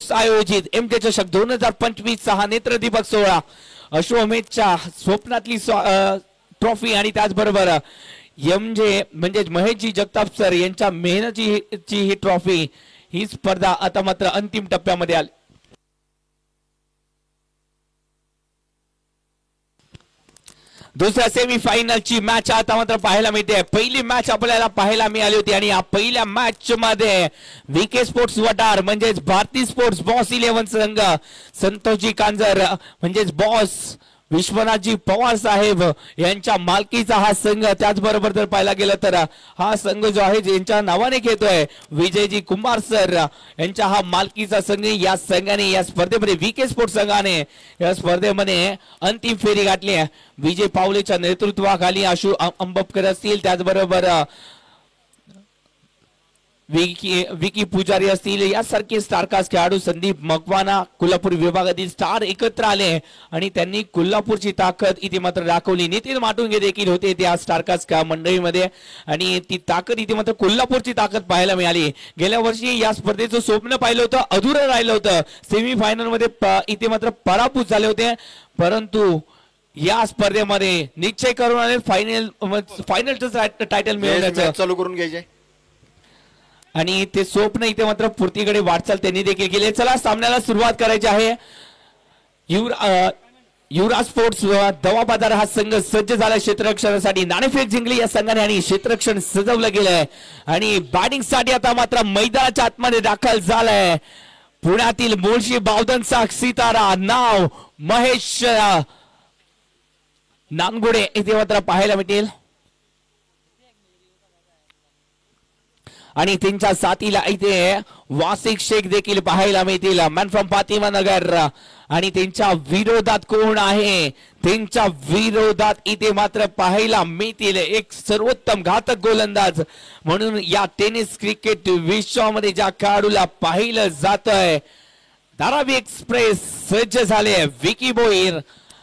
Sports आयोजित MK चषक 2025 हा नेत्रदीपक सोहळा अश्वमेधच्या स्वप्नातली ट्रॉफी आणि त्याचबरोबर म्हणजे महेशजी जगताप सर यांच्या मेहनतीची ही ट्रॉफी ही स्पर्धा आता मात्र अंतिम टप्प्यामध्ये आली। दुसऱ्या सेमीफायनल ची मॅच आता मात्र पाहायला मिळते। पहिली मॅच आपल्याला पाहायला मिळाली होती आणि या पहिल्या मॅच मध्ये VK स्पोर्ट्स वटार म्हणजे भारती स्पोर्ट्स बॉस 11 संघ संतोषजी कांजर म्हणजे बॉस विश्वनाथजी पवार साहेब यांच्या मालकीचा हा संघ, त्याचबरोबर जर पाहायला गेलं तर हा संघ जो आहे ज्यांच्या नावाने घेतोय विजयजी कुमार सर यांच्या हा मालकीचा संघ, या संघाने या स्पर्धेमध्ये VK स्पोर्ट्स संघाने या स्पर्धेमध्ये अंतिम फेरी गाठली आहे। विजय पावलेच्या नेतृत्वाखाली आशु अंबपकर असतील, त्याचबरोबर विकी पुजारी असतील, यासारखे स्टारकास्ट खेळाडू संदीप मकवाना कोल्हापूर विभागातील स्टार एकत्र आले आणि त्यांनी कोल्हापूरची ताकद इथे मात्र दाखवली। नितीन माटुंगे देखील होते त्या स्टारकास्ट मंडळीमध्ये आणि ती ताकद इथे मात्र कोल्हापूरची ताकद पाहायला मिळाली। गेल्या वर्षी या स्पर्धेचं स्वप्न पाहिलं होतं, अधुरं राहिलं होतं, सेमीफायनल मध्ये इथे मात्र पराभूत झाले होते, परंतु या स्पर्धेमध्ये निश्चय करून आले फायनलचं टायटल मिळवण्याचं चालू करून घ्यायचे आणि ते स्वप्न इथे मात्र पूर्तीकडे वाटचाल त्यांनी देखील केली। चला सामन्याला सुरुवात करायची आहे। युवराज स्पोर्ट्स दवा बाजार हा संघ सज्ज झाला क्षेत्ररक्षणासाठी, नाणेफेक जिंकली या संघाने आणि क्षेत्ररक्षण सजवलं गेलंय आणि बॅटिंग साठी आता मात्र मैदानाच्या आतमध्ये दाखल झालाय पुण्यातील मुळशी बावधनचा सितारा नाव महेश नांगुडे इथे मात्र पाहायला मिळतील आणि त्यांच्या साथीला इथे वासिक शेख देखील पाहायला मिळतील, मॅन फ्रॉम फातिमा नगर। आणि त्यांच्या विरोधात कोण आहे, त्यांच्या विरोधात इथे मात्र पाहायला मिळतील एक सर्वोत्तम घातक गोलंदाज म्हणून या टेनिस क्रिकेट विश्वामध्ये ज्या खेळाडूला पाहिलं जातंय, धारावी एक्सप्रेस सज्ज झाले विकी भोईर,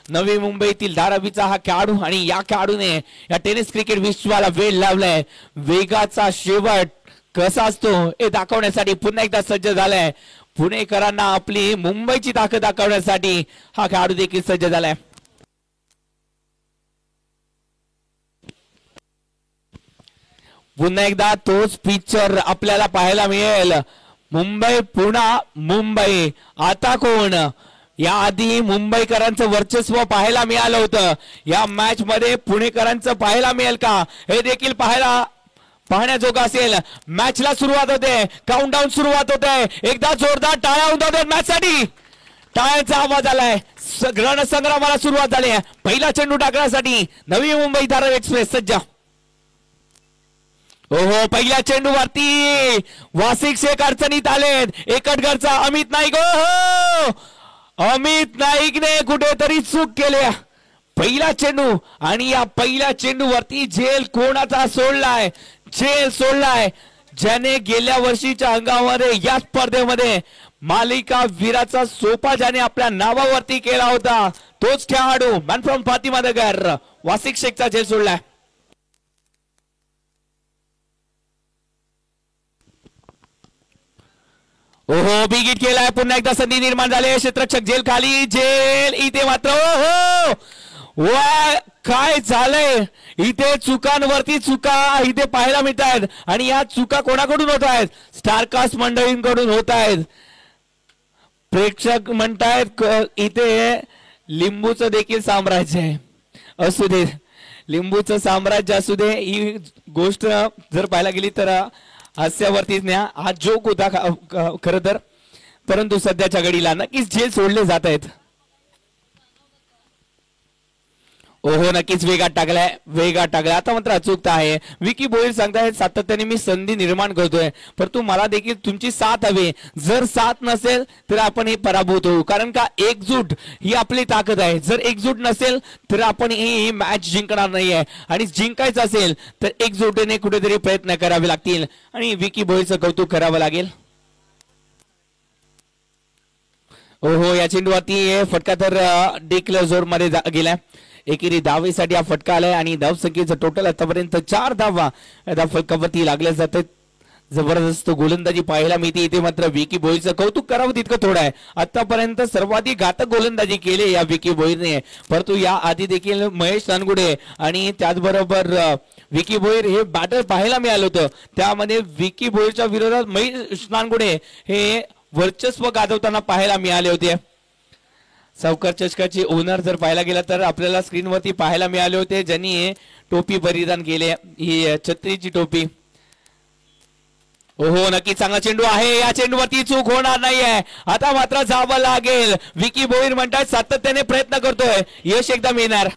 नवी मुंबईतील धारावीचा हा खेळाडू आणि या खेळाडूने या टेनिस क्रिकेट विश्वाला वेळ लावलाय। वेगाचा शेवट कसा असतो हे दाखवण्यासाठी पुन्हा एकदा सज्ज झालाय। पुणेकरांना आपली मुंबईची ताकद दाखवण्यासाठी हा खेळाडू देखील सज्ज झालाय। पुन्हा एकदा तोच पिक्चर आपल्याला पाहायला मिळेल, मुंबई पुन्हा मुंबई। आता कोण, याआधी मुंबईकरांचं वर्चस्व पाहायला मिळालं होतं, या मॅच मध्ये पुणेकरांचं पाहायला मिळेल का हे देखील पाहण्याजोगं असेल। मॅचला सुरुवात होते, काउंटडाऊन सुरुवात होते, एकदा जोरदार टाळ्या होतात मॅच साठी, टाळ्यांचा आवाज आलाय, रणसंग्रामाला सुरुवात झाली आहे। पहिला चेंडू टाकण्यासाठी नवी मुंबई धारावी एक्सप्रेस सज्ज। ओहो, पहिल्या चेंडूवरती वासिक शेख अडचणीत आलेत, एकटगरचा अमित नाईक, ओहो अमित नाईकने कुठेतरी चूक केली, पहिला चेंडू आणि या पहिल्या चेंडूवरती झेल कोणाचा सोडलाय, झेल सोडलाय ज्याने गेल्या वर्षीच्या अंगामध्ये या स्पर्धेमध्ये मालिका वीराचा सोपा ज्याने आपल्या नावावरती केला होता, तोच खेळाडू मॅन फ्रॉम फातिमा नगर वासिक शेखचा झेल सोडलाय। ओहो, बिगिट केलाय, पुन्हा एकदा संधी निर्माण झाली, क्षेत्ररक्षक झेल खाली, झेल इथे मात्र ओहो वा काय झालंय इथे, चुकांवरती चुका इथे पाहायला मिळत आहेत आणि या चुका कोणाकडून होत आहेत, स्टारकास्ट मंडळींकडून होत आहेत। प्रेक्षक म्हणतायत इथे लिंबूचं देखील साम्राज्य आहे, असू दे लिंबूचं साम्राज्य असू दे, ही गोष्ट जर पाहायला गेली तर हास्यावरतीच न्या, हा जोक होता खरं तर, परंतु सध्याच्या घडीला नक्कीच झेल सोडले जात आहेत। ओहो, नक्कीच वेगात टाकलाय, आता मात्र अचूकता आहे। विकी भोईर सांगतायत सातत्याने मी संधी निर्माण करतोय, परंतु मला देखील तुमची साथ हवी, जर साथ नसेल तर आपण हे पराभूत होऊ, कारण का एकजूट ही आपली ताकद आहे, जर एकजूट नसेल तर आपण ही मॅच जिंकणार नाहीये आणि जिंकायचं असेल तर एकजुटीने कुठेतरी प्रयत्न करावे लागतील आणि विकी भोईरचं कौतुक करावं लागेल। ओहो, या चेंडूवरती फटका तर डिक्लेअर जोर मध्ये गेलाय, एकेरी धावेसाठी हा फटका आलाय आणि धाव संख्येचं टोटल आतापर्यंत 4 धावा फलकावरती लागल्या जातात। जबरदस्त गोलंदाजी पाहायला मिळते इथे मात्र विकी भोईरचं कौतुक करावं तितकं थोडं आहे. आतापर्यंत सर्वाधिक घातक गोलंदाजी केली या विकी भोईरने, परंतु या आधी देखील महेश नानगुडे आणि त्याचबरोबर विकी भोईर हे बॅटर पाहायला मिळालं होतं. त्यामध्ये विकी भोईरच्या विरोधात महेश नानगुडे हे वर्चस्व गाजवताना पाहायला मिळाले होते. सावकार चषकाचे ओनर जर पाहायला गेला तर आपल्याला स्क्रीनवरती पाहायला मिळाले होते, ज्यांनी टोपी परिधान केले, ही छत्रीची टोपी. ओहो, नक्की चांगला चेंडू आहे, या चेंडूवरती चूक होणार नाहीये. आता मात्र जावं लागेल. विकी भोईर म्हणतात सातत्याने प्रयत्न करतोय, यश एकदा मिळणार.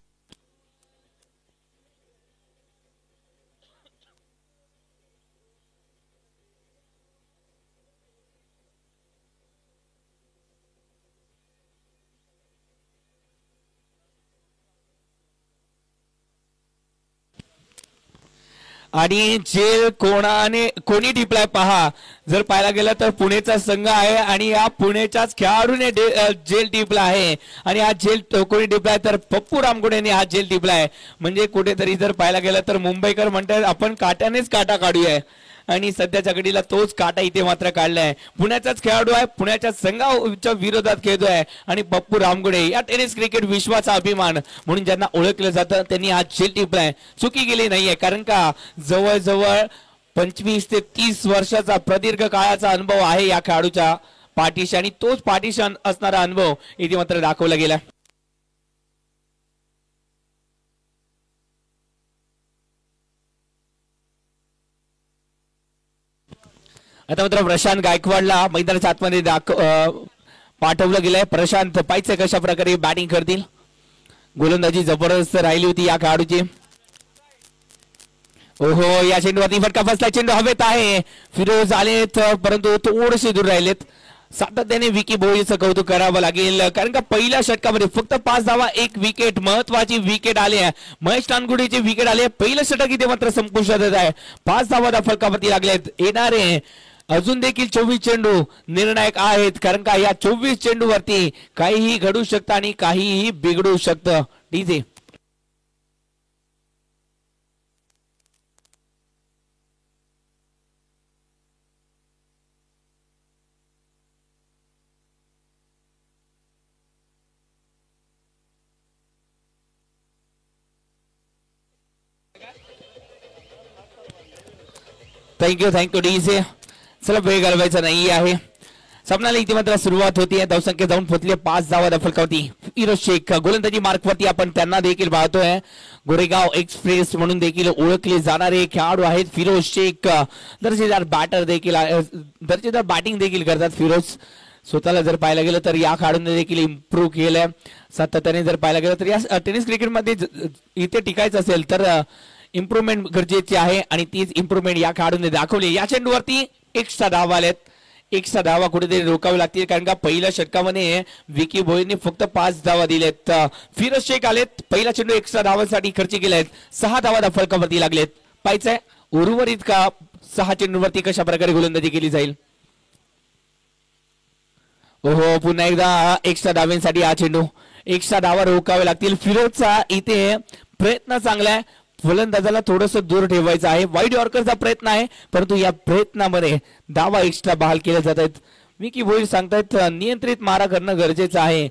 आणि जेल कोणी टिपलाय पहा. जर पाहायला गेलं तर पुणेचा संघ आहे आणि या पुणेच्याच खेळाडूने जेल टिपला आहे. आणि हा जेल कोणी टिपलाय तर पप्पू रामगुडेने हा जेल टिपलाय. म्हणजे कुठेतरी जर पाहायला गेलं तर मुंबईकर म्हणतात आपण काट्यानेच काटा काढूया, आणि सध्याच्या घडीला तोच काटा इथे मात्र काढलाय. पुण्याचाच खेळाडू आहे, पुण्याच्या संघाच्या विरोधात खेळतोय आणि पप्पू रामगुडे या टेनिस क्रिकेट विश्वाचा अभिमान म्हणून ज्यांना ओळखलं जातं त्यांनी हा झेल टिपलाय. चुकी गेली नाहीये, कारण का जवळजवळ 25 ते 30 वर्षाचा प्रदीर्घ काळाचा अनुभव आहे या खेळाडूच्या पाठीशी, आणि तोच पाठीशी असणारा अनुभव इथे मात्र दाखवला गेला. आता मात्र प्रशांत गायकवाडला मैदानाच्या आतमध्ये पाठवलं गेलंय. प्रशांत पाहिजे कशा प्रकारे बॅटिंग करतील. गोलंदाजी जबरदस्त राहिली होती या खेळाडूची. ओहो, या चेंडूवरती फटका बसला, चेंडू हवेत आहे. फिरोज आलेत परंतु थोडेसे दूर राहिलेत. सातत्याने विकी भोईरचं कौतुक करावं लागेल, कारण का पहिल्या षटकामध्ये फक्त 5 धावा, 1 विकेट, महत्वाची विकेट आली आहे. महेश नानगुडेची विकेट आली आहे. पहिलं षटक इथे मात्र संपुष्टात येत आहे. 5 धावा फलकावरती लागलेत. येणारे अजून देखील 24 चेंडू निर्णायक आहेत, कारण का या 24 चेंडूवरती काहीही घडू शकतं आणि काहीही बिघडू शकतं. DJ thank you DJ. चला वेळ घालवायचा नाही आहे. सामन्याला इथे मात्र सुरुवात होती. धावसंख्या जाऊन पोहोचली 5 धावा फलकावरती. फिरोज शेख गोलंदाजी मार्कवरती आपण त्यांना देखील पाहतोय. गोरेगाव एक्सप्रेस म्हणून देखील ओळखले जाणारे खेळाडू आहेत फिरोज शेख. दर्जेदार बॅटर देखील, दर्जेदार बॅटिंग देखील करतात फिरोज. स्वतःला जर पाहायला गेलं तर या खेळाडूने देखील इम्प्रूव्ह केलंय. सातत्याने जर पाहायला गेलं तर या टेनिस क्रिकेटमध्ये इथे टिकायचं असेल तर इम्प्रूव्हमेंट गरजेची आहे, आणि तीच इम्प्रूव्हमेंट या खेळाडूने दाखवली. या चेंडूवरती एक्स्ट्रा धावा आलेत. एक्स्ट्रा धावा कुठेतरी रोखावी लागतील, कारण का पहिल्या षटकामध्ये विकी भोईरने फक्त 5 धावा दिलेत. फिरोज शेख आलेत. पहिला चेंडू एक्स्ट्रा धावांसाठी खर्च केलेत. 6 धावा फलकावरती लागलेत. पाहायचंय उर्वरित का 6 चेंडूवरती कशा प्रकारे गोलंदाजी केली जाईल. ओहो, पुन्हा एकदा एक्स्ट्रा धाव्यांसाठी हा चेंडू. एक्स्ट्रा धावा रोखावे लागतील. फिरोजचा इथे प्रयत्न चांगला आहे. फलंदाजाला थोडस दूर ठेवायचं आहे. वाईड यॉर्करचा प्रयत्न आहे, परंतु या प्रयत्नामध्ये धावा एक्स्ट्रा बहाल केल्या जात आहेत. विकी भोईर सांगतायत नियंत्रित मारा करणं गरजेचं आहे.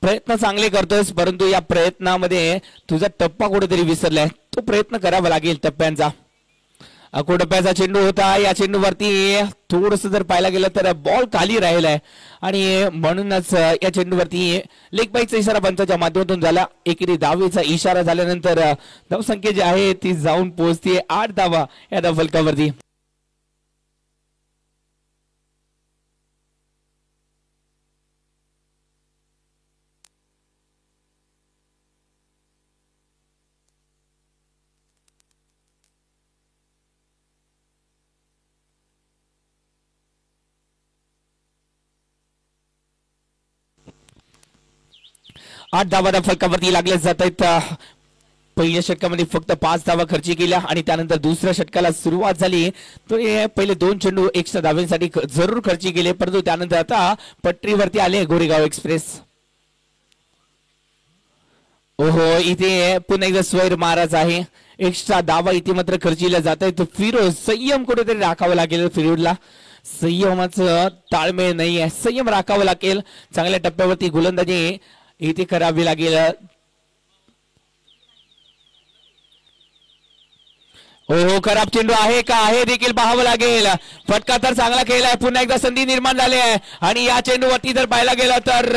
प्रयत्न चांगले करतोस, परंतु या प्रयत्नामध्ये तुझा टप्पा कुठेतरी विसरलाय. तो प्रयत्न करावा लागेल टप्प्यांचा. टप्प्याचा चेंडू होता. या चेंडूवरती थोडस जर पाहायला गेलं तर बॉल खाली राहिलाय, आणि म्हणूनच या चेंडूवरती लेग बाईकचा इशारा पंचाच्या माध्यमातून झाला. एकेरी धावेचा इशारा झाल्यानंतर धावसंख्या जी आहे ती जाऊन पोहोचते 8 धावा या धावफलकावरती. आठ धावा फलकावरती लागल्या जात आहेत. पहिल्या षटकामध्ये फक्त 5 धावा खर्ची केल्या, आणि त्यानंतर दुसऱ्या षटकाला सुरुवात झाली तो पहिले 2 चेंडू एक्स्ट्रा धाव्यांसाठी जरूर खर्ची केले, परंतु त्यानंतर आता पट्टीवरती आले गोरेगाव एक्सप्रेस. ओहो इथे पुन्हा एकदा स्वैर महाराज आहे. एक्स्ट्रा दावा इथे मात्र खर्चीला जात आहे. तो फिरोज संयम कुठेतरी राखावं लागेल. फिरोजला संयमाचं ताळमेळ नाहीये. संयम राखावं लागेल. चांगल्या टप्प्यावरती गोलंदाजी इथे करावी लागेल. हो खराब चेंडू आहे का हे देखील पाहावं लागेल. फटका तर चांगला खेळलाय. पुन्हा एकदा संधी निर्माण झाली आहे आणि या चेंडूवरती जर पाहायला गेलं तर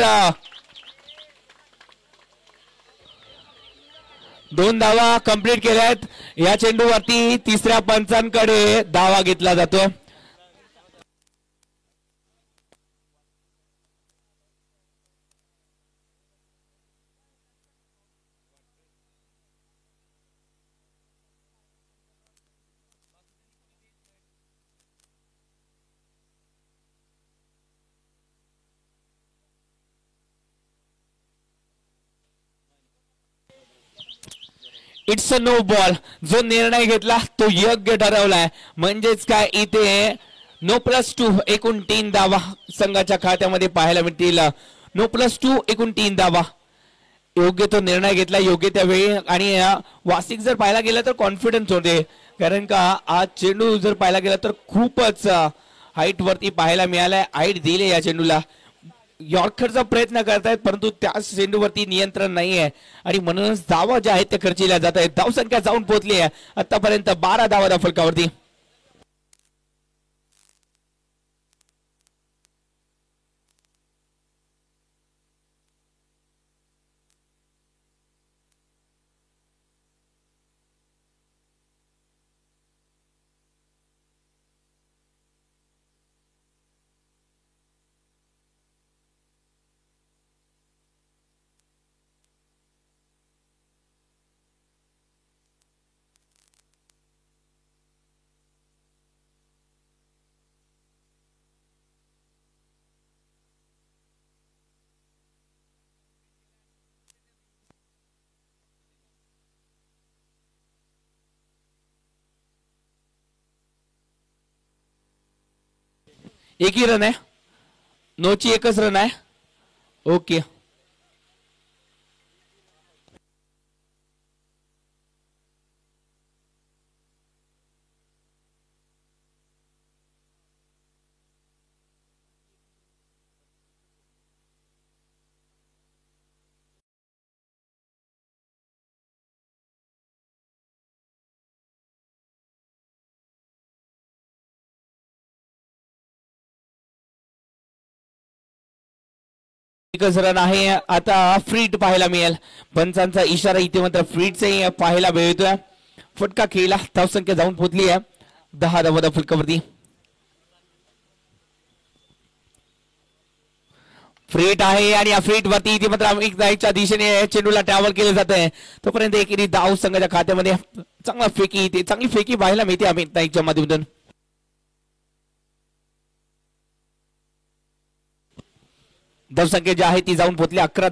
2 धावा कंप्लीट केल्या आहेत. या चेंडूवरती तिसऱ्या पंचांकडे धावा घेतला जातो. It's a no ball. जो निर्णय घेतला तो योग्य ठरवलाय. म्हणजेच काय इथे नो+2 एकूण 3 धावा संघाच्या खात्यामध्ये पाहायला मिळतील. नो+2 एकूण 3 धावा. योग्य तो निर्णय घेतला योग्य त्यावेळी. आणि वासिक जर पाहायला गेलं तर कॉन्फिडन्स होते. कारण का आज चेंडू जर पाहायला गेला तर खूपच हाईट वरती पाहायला मिळालाय. हाईट दिले या चेंडूला. यॉर्करचा प्रयत्न करतायत परंतु त्या चेंडूवरती नियंत्रण नाहीये आणि म्हणूनच धावा ज्या आहेत त्या खर्चील्या जात आहेत. धावसंख्या जाऊन पोहोचली आहे आतापर्यंत 12 धावा फलकावरती. एक ही रन आहे. नोची एकच रन आहे. ओके एकच रन आहे. आता फ्रीट पाहायला मिळेल. पंचांचा इशारा इथे मात्र फ्रीटचे पाहायला मिळतोय. फटका खेळला. धावसंख्या जाऊन पोहोचली आहे 10 धावा फलकावरती. फ्रीट आहे आणि या फ्रीट वरती इथे मात्र एकच्या दिशेने चेंडूला ट्रॅव्हल केलं जात आहे. तोपर्यंत एकेरी धाव संघाच्या खात्यामध्ये चांगला फेकी इथे चांगली फेकी पाहायला मिळते अमित नाईकच्या माध्यमातून. धावसंख्या जी आहे ती जाऊन पोहोचली 11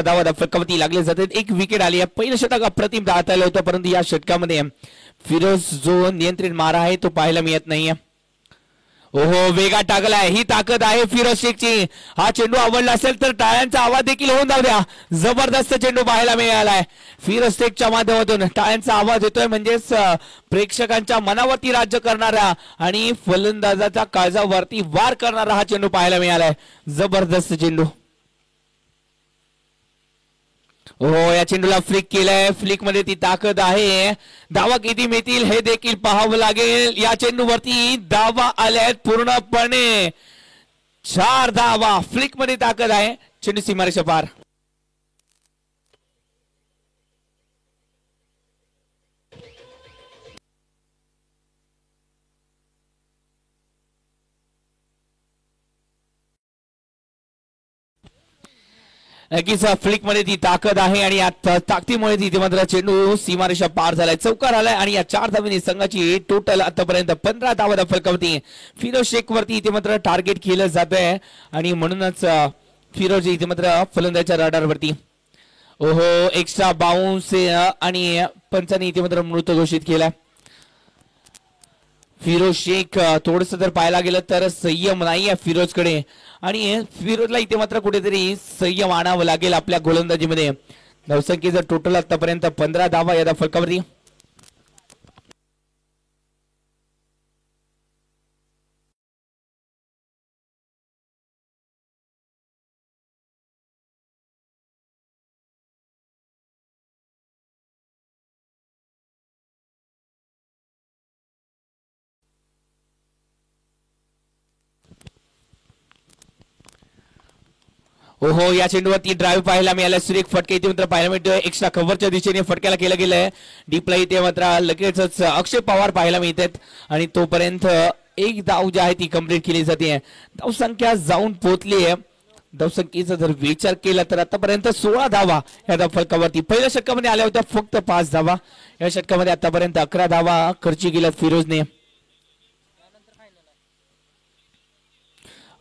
धावा फलकावरती लागले जातात. एक विकेट आली आहे. पहिलं षटक अप्रतिम धावता आलं होतं परंतु या षटकामध्ये फिरोज जो नियंत्रित मारा आहे तो पाहायला मिळत नाहीये. ओहो वेगात टाकलाय. ही ताकद आहे फिरोज शेखची. हा चेंडू आवडला असेल तर टाळ्यांचा आवाज देखील होऊन जाऊ द्या. जबरदस्त चेंडू पाहायला मिळालाय. फिरोज शेखच्या माध्यमातून टाळ्यांचा आवाज येतोय. म्हणजेच प्रेक्षकांच्या मनावरती राज्य करणारा आणि फलंदाजाच्या काळजावरती वार करणारा हा चेंडू पाहायला मिळालाय. जबरदस्त चेंडू. हो या चेंडूला फ्लिक केलाय. फ्लिक मध्ये ती ताकद आहे. धावा किती मिळतील हे देखील पाहावं लागेल. या चेंडूवरती धावा आल्यात पूर्णपणे 4 धावा. फ्लिक मध्ये ताकद आहे. चेंडू सीमारेषा पार. नक्कीच फ्लिक मध्ये ती ताकद आहे आणि या ताकदीमुळे तिथे मात्र चेंडू सीमारेषा पार झालाय. चौकार आलाय आणि या 4 धावांनी संघाची टोटल आतापर्यंत 15 धावा फलकावरती. फिरोज शेख वरती इथे मात्र टार्गेट केलं जात आहे आणि म्हणूनच फिरोज इथे मात्र फलंदाजाच्या रडारवरती. ओहो एक्स्ट्रा बाउन्स आणि पंचांनी इथे मात्र मृत घोषित केला. फिरोज शेख थोडस जर पाहायला गेलं तर संयम नाहीये फिरोजकडे आणि फिरोजला इथे मात्र कुठेतरी संयम आणावं लागेल आपल्या गोलंदाजीमध्ये. धावसंख्येचं टोटल आतापर्यंत 15 धावा या फलकावरती. ओहो, या चेंडूवरती ड्राईव्ह पाहायला मिळाला. सुरेख फटके इथे मात्र पाहायला मिळतोय. एक्स्ट्रा कव्हरच्या दिशेने फटक्याला केलं गेलंय. डीपला इथे मात्र लगेचच अक्षय पवार पाहायला मिळतात आणि तोपर्यंत एक धाव जी आहे ती कंप्लीट केली जाते. धावसंख्या जाऊन पोहोचली आहे. धावसंख्येचा जर विचार केला तर आतापर्यंत 16 धावा या फलकावरती. पहिल्या षटकामध्ये आल्या होत्या फक्त 5 धावा. या षटकामध्ये आतापर्यंत 11 धावा खर्ची केल्या फिरोजने.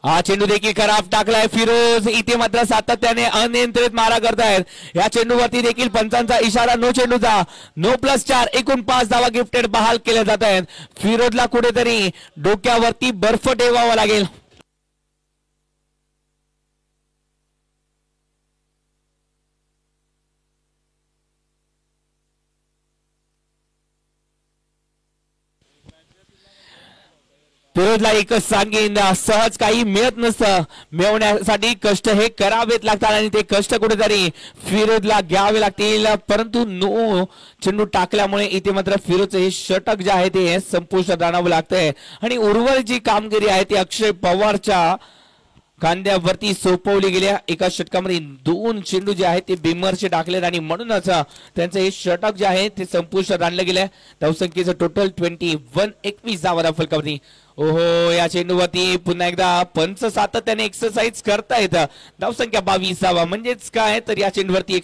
हा चेंडू देखील खराब टाकलाय फिरोज. इथे मात्र सातत्याने अनियंत्रित मारा करतायत. या चेंडूवरती देखील पंचांचा इशारा नो चेंडूचा. नो +4 एकूण 5 धावा गिफ्टेड बहाल केल्या जात आहेत. फिरोजला कुठेतरी डोक्यावरती बर्फ ठेवावा लागेल. फिरोजला एकच सांगेन, सहज काही मिळत नसतं. मिळवण्यासाठी कष्ट हे करावेच लागतात आणि ते कष्ट कुठेतरी फिरोजला घ्यावे लागतील. परंतु नो चेंडू टाकल्यामुळे इथे मात्र फिरोजचं हे षटक जे आहे ते संपुष्टात आणावं लागतंय आणि उर्वरित जी कामगिरी आहे ती अक्षय पवारच्या खांद्यावरती सोपवली गेल्या. एका षटकामध्ये 2 चेंडू जे आहेत ते बिमरचे टाकलेत आणि म्हणूनच त्यांचं हे षटक जे आहे ते संपुष्टात आणलं गेलंय. धावसंख्येचं टोटल 21 21 धावा फलकावरती. ओहो, या चेंडूवरती पुन्हा एकदा पंच सातत्याने एक्सरसाइज करतायत. धावसंख्या 22 धावा म्हणजेच काय तर या चेंडूवरती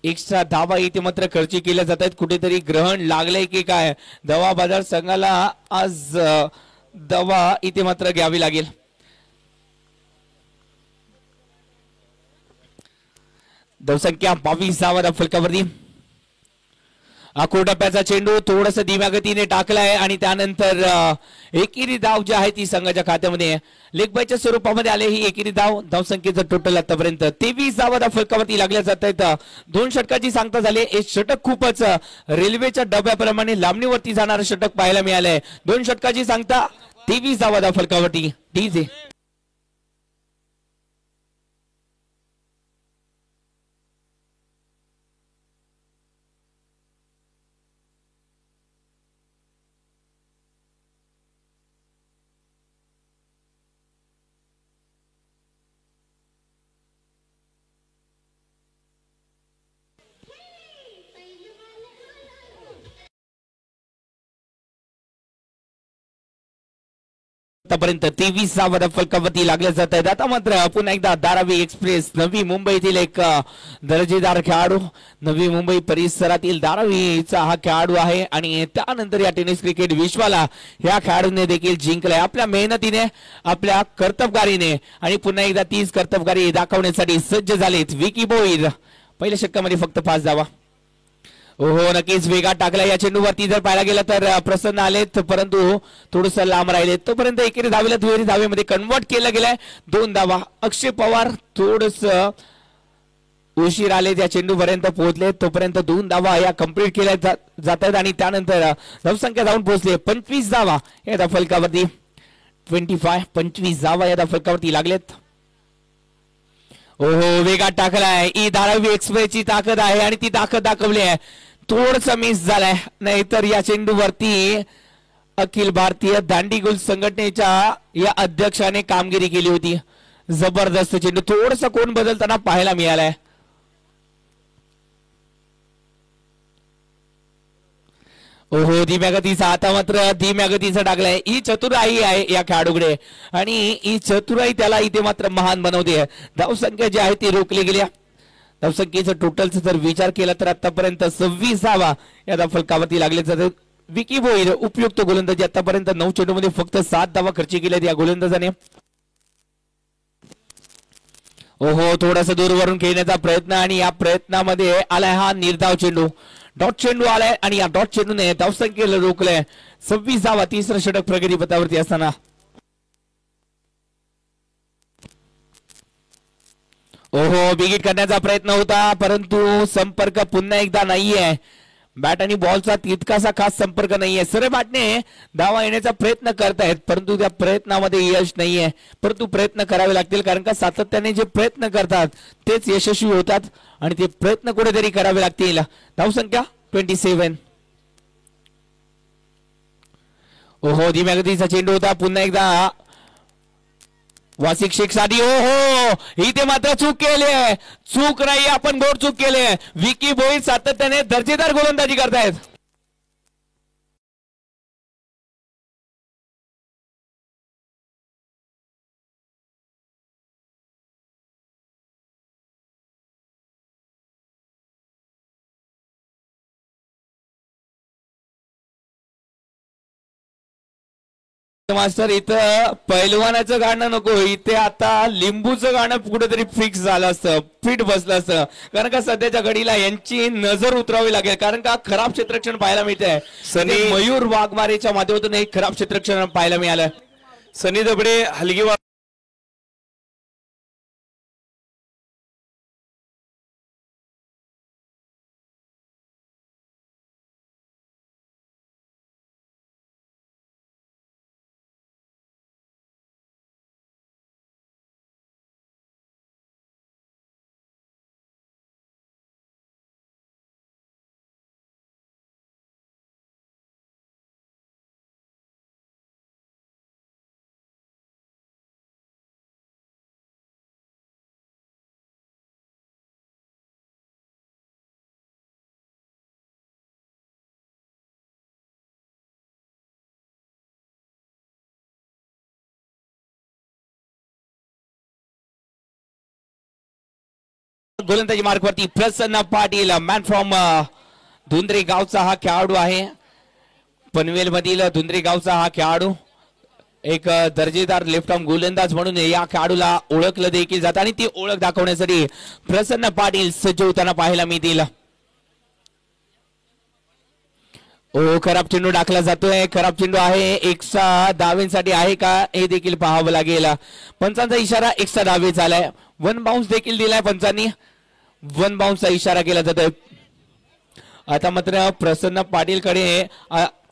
एक्स्ट्रा धावा इथे मात्र खर्ची केल्या जात आहेत. कुठेतरी ग्रहण लागलंय की काय दवा बाजार संघाला आज दवा इथे मात्र घ्यावी लागेल. धावसंख्या 22 धावा फलकावरती. टप्प्याचा चेंडू थोडस धीम्या गतीने टाकलाय आणि त्यानंतर एकेरी धाव जी आहे ती संघाच्या खात्यामध्ये लेग बायच्या स्वरूपामध्ये आले. ही एकेरी धाव. धावसंख्येचं टोटल आतापर्यंत 23 धावा फलकावरती लागल्या जात आहेत. 2 षटकाची सांगता झाली. एक षटक खूपच रेल्वेच्या डब्याप्रमाणे लांबणीवरती जाणारं षटक पाहायला मिळालंय. 2 षटकाची सांगता 23 धावा फलकावरती. डीजे आतापर्यंत 23 धावा फलकावरती लागल्या जात आहेत. आता मात्र पुन्हा एकदा धारावी एक्सप्रेस नवी मुंबईतील एक दर्जेदार खेळाडू, नवी मुंबई परिसरातील धारावीचा हा खेळाडू आहे आणि त्यानंतर या टेनिस क्रिकेट विश्वाला या खेळाडूने देखील जिंकलंय आपल्या मेहनतीने, आपल्या कर्तबगारीने आणि पुन्हा एकदा तीच कर्तबगारी दाखवण्यासाठी सज्ज झालेत विकी बोईर. पहिल्या षटकामध्ये फक्त 5 धावा. ओहो, नक्कीच वेगात टाकला. या चेंडूवरती जर पाहायला गेलं तर प्रसन्न आलेत परंतु थोडस लांब राहिले. तोपर्यंत एकेरी धावेला दुहेरी धावेमध्ये कन्वर्ट केलं गेलंय. 2 धावा. अक्षय पवार थोडस उशीर आले त्या चेंडूपर्यंत पोहोचले. तोपर्यंत 2 धावा या कंप्लीट केल्या जात आहेत आणि त्यानंतर धावसंख्या जाऊन पोहोचले 25 धावा या फलकावरती. 25 धावा या फलकावरती लागलेत. ओहो, वेगात टाकलाय. ही धारावी एक्सप्रेसची ताकद आहे आणि ती ताकद दाखवली आहे. थोडस मिस झालाय, नाहीतर या चेंडूवरती अखिल भारतीय दांडीगुल संघटनेच्या या अध्यक्षाने कामगिरी केली होती. जबरदस्त चेंडू. थोडस कोण बदलताना पाहायला मिळालाय. ओहो, धीम्या गतीचा. आता मात्र धीम्या गतीचा टाकलाय. ही चतुराई आहे या खेळाडूकडे आणि ही चतुराई त्याला इथे मात्र महान बनवते. धावसंख्या जी आहे ती रोखली गेल्या. धावसंख्येचा टोटलचा जर विचार केला तर आतापर्यंत 26 धावा या फलकावरती लागले जातात. विकी बोईर उपयुक्त गोलंदाजी. आतापर्यंत 9 चेंडूमध्ये फक्त 7 धावा खर्ची केल्यात या गोलंदाजाने. ओहो, थोडासा दूरवरून खेळण्याचा प्रयत्न आणि या प्रयत्नामध्ये आलाय हा निर्धाव चेंडू. डॉट चेंडू आलाय आणि या डॉट चेंडूने धावसंख्येला रोखलंय. 26 धावा. तिसरं षटक प्रगती पथावरती असताना ओहो, बिगिट करण्याचा प्रयत्न होता परंतु संपर्क पुन्हा एकदा नाहीये. बॅट आणि बॉलचा तितकासा खास संपर्क नाहीये. सरळ बॅटने धावा येण्याचा प्रयत्न करतायत परंतु त्या प्रयत्नामध्ये यश नाहीये. परंतु प्रयत्न करावे लागतील कारण का सातत्याने जे प्रयत्न करतात तेच यशस्वी होतात आणि ते प्रयत्न कुठेतरी करावे लागतील. धावसंख्या 27. ओहो, धीम्या गतीचा चेंडू होता. पुन्हा एकदा वासिक शेख साठी. ओहो, इथे मात्र चूक केली आहे. चूक नाही, आपण घोर चूक केली आहे. विकी भोईर सातत्याने दर्जेदार गोलंदाजी करतायत. मास्टर इथं पैलवानाचं गाणं नको, इथे आता लिंबूचं गाणं कुठेतरी फिक्स झालं असतं, फिट बसलं असतं. कारण का सध्याच्या घडीला यांची नजर उतरावी लागेल कारण का खराब क्षेत्ररक्षण पाहायला मिळतंय. सनी मयूर वाघमारेच्या माध्यमातून एक खराब क्षेत्ररक्षण पाहायला मिळालं. सनी दबडे हलगीवार गोलंदाजी मार्कवरती प्रसन्न पाटील, मॅन फ्रॉम धुंद्रे गावचा हा खेळाडू आहे. पनवेल मधील धुंद्रे गावचा हा खेळाडू एक दर्जेदार लेफ्ट आर्म गोलंदाज म्हणून या खेळाडूला ओळखलं देखील जातं आणि ती ओळख दाखवण्यासाठी प्रसन्न पाटील सज्ज होताना पाहायला मिळतील. ओ, खराब चेंडू टाकला जातोय. खराब चेंडू आहे. एक्स्ट्रा डावेसाठी आहे का हे देखील पाहावं लागेल. पंचांचा इशारा एक्स्ट्रा डावे झालाय. वन बाउन्स देखील दिलाय पंचांनी. वन बाउन्सचा इशारा केला जातोय. आता मात्र प्रसन्न पाटील कडे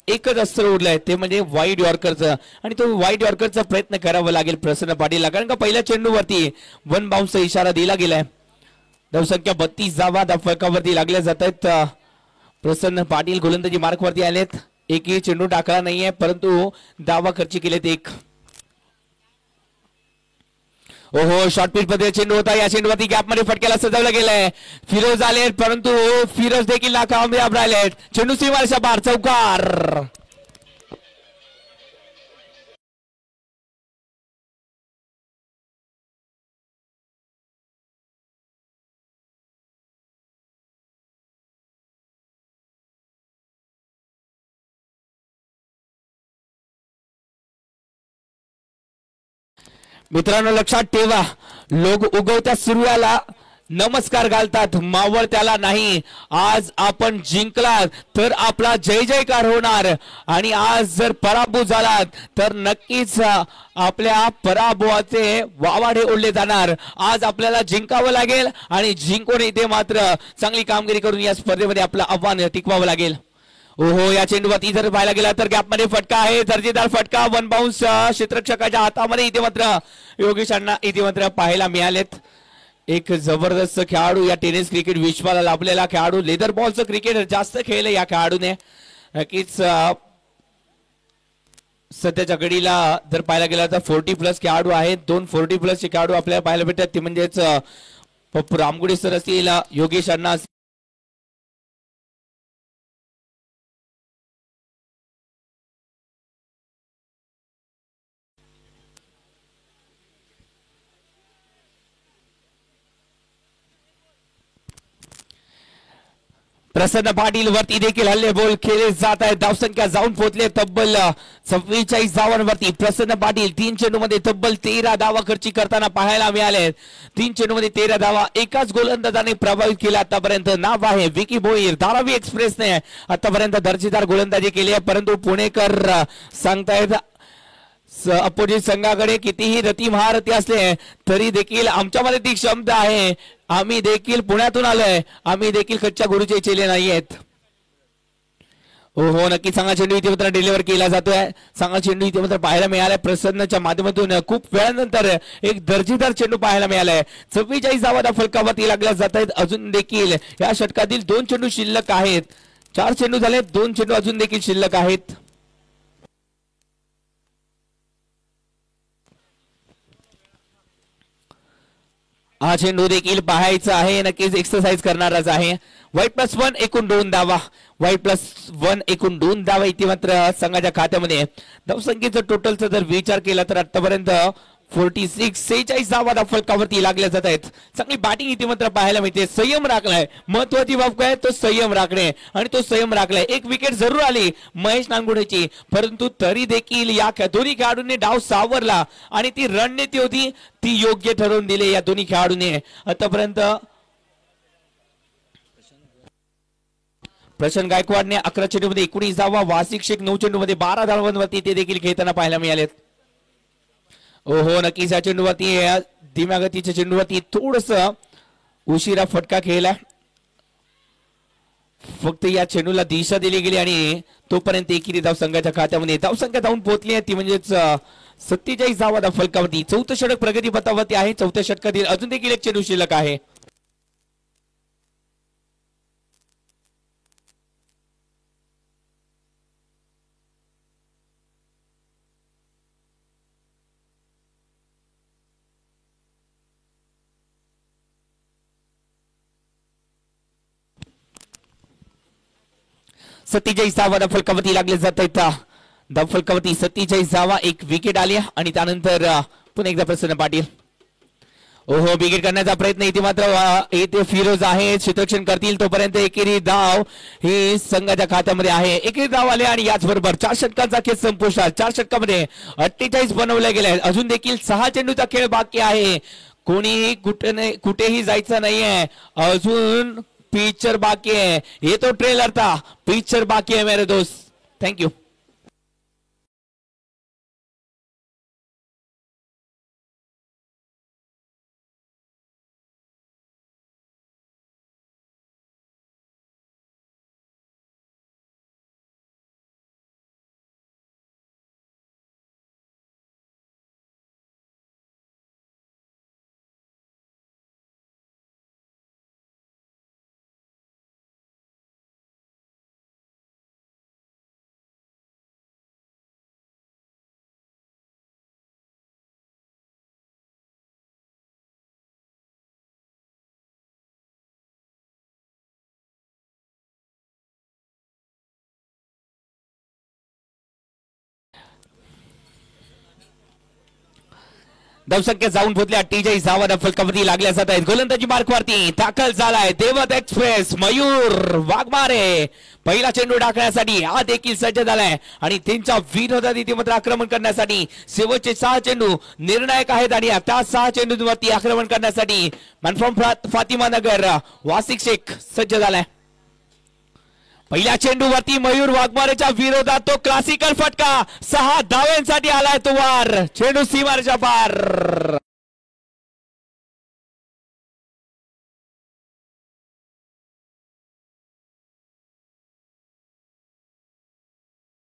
एकच अस्त्र उरलंय ते म्हणजे वाईड यॉर्करचं आणि तो वाईड यॉर्करचा प्रयत्न करावा लागेल प्रसन्न पाटीलला कारण का पहिल्या चेंडूवरती वन बाउन्सचा इशारा दिला गेलाय. धावसंख्या 32 धावा फलकावरती लागल्या जात आहेत. प्रसन्न पाटील गोलंदाजी मार्कवरती आलेत. एकही चेंडू टाकला नाहीये परंतु धावा खर्च केलेत एक. ओहो, शॉर्ट पिच मध्ये चेंडू होता. या चेंडूवरती गॅप मध्ये फटक्याला सजवलं गेलंय. फिरोज आलेत परंतु फिरोज देखील नाकामयाब राहिलेत. चेंडू सीमारेषा बाहेर, चौकार. मित्रांनो लक्षात ठेवा, लोक उगवत्या सूर्याला नमस्कार घालतात, मावळ त्याला नाही. आज आपण जिंकलात तर आपला जय जयकार होणार आणि आज जर पराभूत झालात तर नक्कीच आपल्या पराभवाचे वावाडे ओढले जाणार. आज आपल्याला जिंकावं लागेल आणि जिंकून इथे मात्र चांगली कामगिरी करून या स्पर्धेमध्ये आपलं आव्हान टिकवावं लागेल. ओहो, या चेंडूवरती जर पाहायला गेला तर गॅप मध्ये फटका आहे. दर्जेदार फटका. वन बाउन्स क्षेत्ररक्षकाच्या हातामध्ये इथे मात्र योगेशांना इथे मात्र पाहायला मिळालेत. एक जबरदस्त खेळाडू या टेनिस क्रिकेट विश्वाला लाभलेला खेळाडू. लेदर बॉलचं क्रिकेट जास्त खेळलं या खेळाडूने. नक्कीच सध्याच्या घडीला जर पाहायला गेला तर 40+ खेळाडू आहेत. 2 40+ चे खेळाडू आपल्याला पाहायला भेटतात. ते म्हणजेच पप्पू रामगुडे सर असतील, योगेश अण्णा प्रसन्न पाटील वरती देखील हल्ले बोल खेळले जात आहेत. धावसंख्या जाऊन पोहोचले तब्बल 44 धावांवरती. प्रसन्न पाटील 3 चेंडूमध्ये तब्बल 13 धावा खर्ची करताना पाहायला मिळाले. 3 चेंडूमध्ये 13 धावा एकाच गोलंदाजाने प्रभावित केला आतापर्यंत. नाव आहे विकी भोईर. धारावी एक्सप्रेसने आतापर्यंत दर्जेदार गोलंदाजी केली आहे परंतु पुणेकर सांगतायत अपोजिट संघाकडे कितीही रती महारथी असले तरी देखील आमच्यामध्ये ती क्षमता आहे. आम्ही देखील पुण्यातून आलोय. आम्ही देखील कच्च्या गुरुचे चेले नाहीयेत. हो नक्की चांगला चेंडू इथे मात्र डिलिव्हर केला जातोय. चांगला चेंडू इथे मात्र पाहायला मिळालाय. प्रसन्नच्या माध्यमातून खूप वेळानंतर एक दर्जेदार चेंडू पाहायला मिळालाय. 44 धावा फलकावरती लागल्या जात आहेत. अजून देखील या षटकातील 2 चेंडू शिल्लक आहेत. 4 चेंडू झाले, 2 चेंडू अजून देखील शिल्लक आहेत. हा चेंडू देखील पाहायचा आहे. नक्कीच एक्सरसाइज करणारच आहे. Y+1 एकूण 2 धावा. Y+1 एकूण 2 धावा इथे मात्र संघाच्या खात्यामध्ये. धावसंख्येचं टोटलचा जर विचार केला तर आतापर्यंत 46 धावा फलकावरती लागल्या जात आहेत. चांगली बॅटिंग इथे मात्र पाहायला मिळते. संयम राखलाय. महत्वाची बाब काय तो संयम राखणे आणि तो संयम राखलाय. एक विकेट जरूर आली महेश नांगुडेची, परंतु तरी देखील या दोन्ही खेळाडूंनी डाव सावरला आणि ती रणनीती होती ती योग्य ठरवून दिली या दोन्ही खेळाडूंनी. आतापर्यंत प्रशांत गायकवाडने 11 चेंडूमध्ये 19 धावा, वासिक शेख 9 चेंडूमध्ये 12 धावांवरती ते देखील खेळताना पाहायला मिळालेत. हो नक्कीच या चेंडूवरती धीम्या गतीच्या चेंडूवरती थोडस उशिरा फटका खेळला. फक्त या चेंडूला दिशा दिली गेली आणि तोपर्यंत एकेरी धाव संघाच्या खात्यामध्ये धावसंख्या जाऊन पोहोचली आहे ती म्हणजेच 47 धावा फलकावरती. 4थं षटक प्रगतीपथावरती आहे. 4थ्या षटकातील अजून देखील एक चेंडू शिल्लक आहे. सत्तेचाळीस धावा फलकावरती लागले जात आहेत. फलकावरती 47 धावा, एक विकेट आली आणि त्यानंतर पुन्हा एकदा प्रसन्न पाटील ओहो विकेट करण्याचा प्रयत्न इथे मात्र येथे फिरोज आहे. क्षेत्ररक्षण करतील तोपर्यंत एकेरी धाव ही संघाच्या खात्यामध्ये आहे. एकेरी धाव आले आणि याचबरोबर 4 षटकांचा खेळ संपुष्टात. 4 षटकामध्ये 48 बनवले गेले. अजून देखील 6 चेंडूचा खेळ बाकी आहे. कोणीही कुठेही जायचं नाहीये. अजून पिक्चर बाकी है. ये तो ट्रेलर था, पिक्चर बाकी है मेरे दोस्त. Thank you. धावसंख्या जाऊन पोहोचली 48 धावा फलकावरती लागल्या जात आहेत. गोलंदाजी मार्कवरती दाखल झालाय देवत एक्सप्रेस मयूर वाघमारे. पहिला चेंडू टाकण्यासाठी हा देखील सज्ज झालाय आणि त्यांच्या विरोधात इथे मात्र आक्रमण करण्यासाठी शेवटचे 6 चेंडू निर्णायक आहेत आणि त्या 6 चेंडूंवरती आक्रमण करण्यासाठी मॅन फ्रॉम फातिमा नगर वासिक शेख सज्ज झालाय. पहिल्या चेंडूवरती मयूर वाघमारेच्या विरोधात तो क्लासिकल फटका 6 धावांसाठी आलाय तो वार. चेंडू सीमारेच्या पार.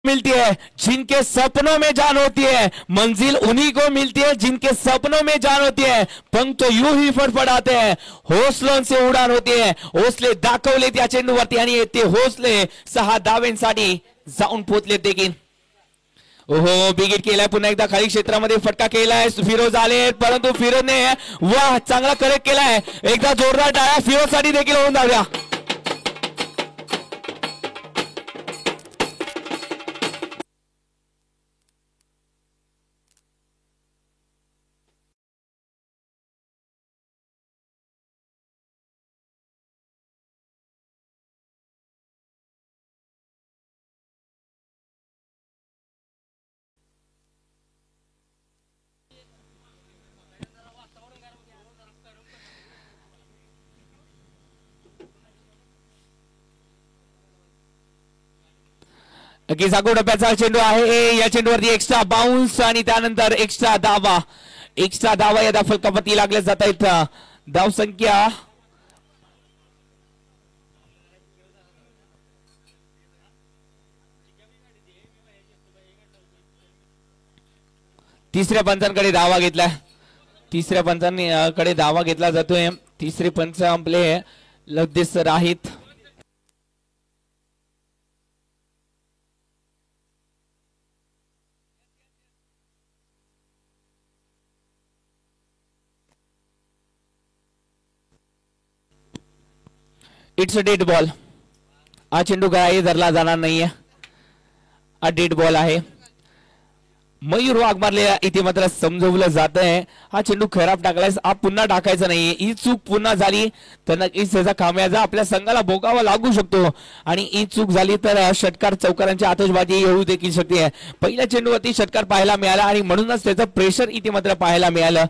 मिलती है जिनके सपनों में जान होती है. मंजिल उन्हीं को मिलती है जिनके सपनों में जान होती है. पंख तो यूं ही फडफडाते हैं. हौसलों से उडान होती है. हौसले दाखवले त्या चेंडूवरती आणि ते हौसले 6 धावांसाठी जाऊन पोहोचले देखील. ओहो बिगिट केलाय. पुन्हा एकदा खाली क्षेत्रामध्ये फटका केलाय. फिरोज आले परंतु फिरोजने वाह चांगला करेक्ट केलाय. एकदा जोरदार टाळ्या फिरोज साठी देखील होऊन जाऊया. नक्कीच हा टप्प्याचा चेंडू आहे. या चेंडूवरती एक्स्ट्रा बाउन्स आणि त्यानंतर एक्स्ट्रा धावा या फलकावरती लागल्या जात आहेत. धाव संख्या तिसऱ्या पंचांकडे धावा घेतला. तिसऱ्या पंचांकडे धावा घेतला जातोय. तिसरे पंच आपले लब्धे सर आहेत. It's a dead ball. हा चेंडू काय धरला जाणार नाहीये. हा डेड बॉल आहे. मयूर वाघमारलेला इथे मात्र समजवलं जात आहे. हा चेंडू खराब टाकलाय. हा पुन्हा टाकायचा नाहीये. ही चूक पुन्हा झाली तर नक्कीच त्याचा खामियाजा आपल्या संघाला भोगावा लागू शकतो. आणि ही चूक झाली तर षटकार चौकारांची आतषबाजी येऊ देखील शकते. पहिल्या चेंडूवरती षटकार पाहायला मिळाला आणि म्हणूनच त्याचं प्रेशर इथे मात्र पाहायला मिळालं.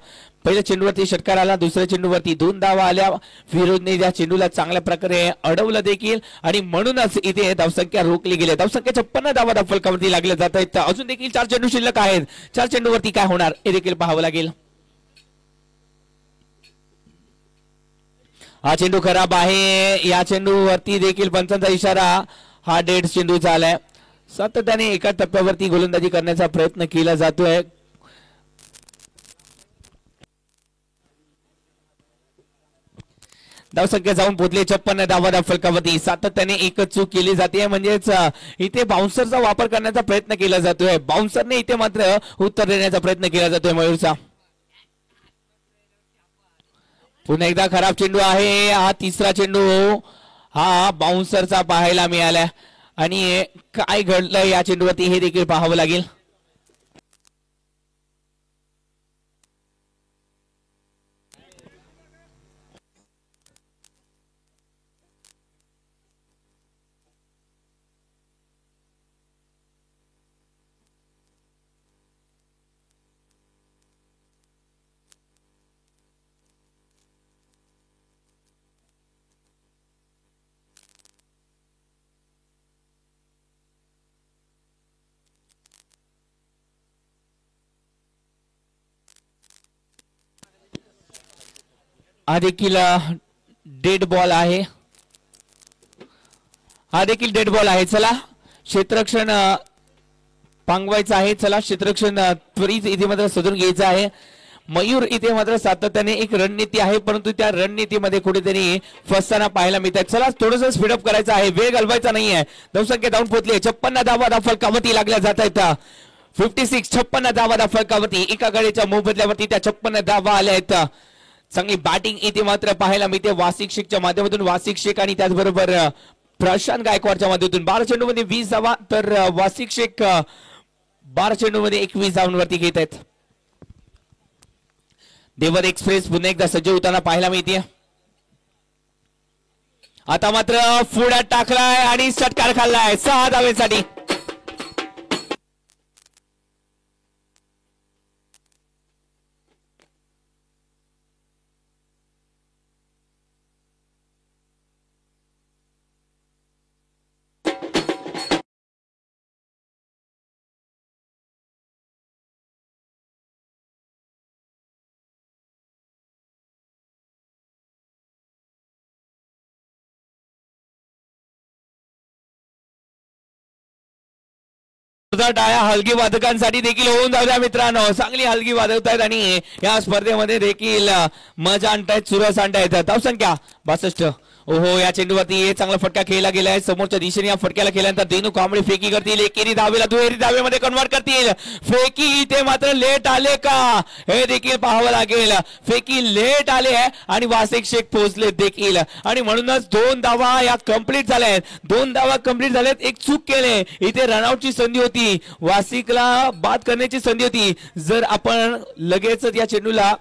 पहिल्या चेंडूवरती षटकार आला. दुसऱ्या चेंडूवरती 2 धावा आल्या. विरोधने त्या चेंडूला चांगल्या प्रकारे अडवलं देखील आणि म्हणूनच इथे धावसंख्या रोखली गेली. धावसंख्या 56 धावा फलकावरती लागल्या जात आहेत. अजून देखील 4 चेंडू शिल्लक आहेत. 4 चेंडूवरती काय होणार हे देखील पाहावं लागेल. हा चेंडू खराब आहे. या चेंडूवरती देखील पंचांचा इशारा. हा डेड चेंडू झालाय. सातत्याने एका टप्प्यावरती गोलंदाजी करण्याचा प्रयत्न केला जातोय. धावसंख्या जाऊन पोहोचले 56 धावा फलकावरती. सातत्याने एकच चूक केली जाते म्हणजेच इथे बाउन्सरचा वापर करण्याचा प्रयत्न केला जातोय. बाउन्सरने इथे मात्र उत्तर देण्याचा प्रयत्न केला जातोय मयूरचा. पुन्हा एकदा खराब चेंडू आहे. हा तिसरा चेंडू हा बाउन्सरचा पाहायला मिळाला आणि काय घडलं या चेंडूवरती हे देखील पाहावं लागेल. हा देखील डेड बॉल आहे. हा देखील डेड बॉल आहे. चला क्षेत्ररक्षण पांगवायचं आहे. चला क्षेत्ररक्षण त्वरित इथे मात्र सदरून घ्यायचं आहे. मयूर इथे मात्र सातत्याने एक रणनीती आहे परंतु त्या रणनीतीमध्ये कुठेतरी फसताना पाहायला मिळत आहे. चला थोडंसं स्पीडअप करायचं आहे. वेग हलवायचा नाहीये. धावसंख्या जाऊन पोहोचली 56 धावा फलकावरती लागल्या जात आहेत. 56 धावा फलकावरती. एका गाडीच्या मोबदल्यावरती त्या 56 धावा आल्या आहेत. चांगली बॅटिंग इथे मात्र पाहायला मिळते वासिक शेखच्या माध्यमातून. वासिक शेख आणि त्याचबरोबर प्रशांत गायकवाडच्या माध्यमातून 12 चेंडूमध्ये 20 धावा तर वासिक शेख 12 चेंडूमध्ये 21 धावांवरती घेत आहेत. देवर एक्सप्रेस पुन्हा एकदा सज्ज होताना पाहायला मिळते. आता मात्र पुढ्यात टाकलाय आणि षटकार खाल्लाय 6 धावेसाठी. टाळ्या हलगी वादकांसाठी देखील होऊन जाऊ द्या मित्रांनो. चांगली हलगी वाजवतायत आणि या स्पर्धेमध्ये देखील मजा आणतायत, चुरस आणतायत. धावसंख्या 62. ओहो या चेंडूवरती चांगला फटका खेळला गेलाय. समोरच्या दिशेने या फटक्याला केल्यानंतर देनू कांबळे फेकी करतील. एकेरी धावेला दुहेरी धावेमध्ये कन्वर्ट करतील. फेकी इथे मात्र लेट आले का हे देखील पाहावं लागेल. फेकी लेट आले आणि वासिक शेख पोहोचले देखील आणि म्हणूनच 2 धावा या कंप्लीट झाल्या. 2 धावा कंप्लीट झाल्यात. एक चूक केले इथे रनआउटची संधी होती. वासिकला बाद करण्याची संधी होती. जर आपण लगेच या चेंडूला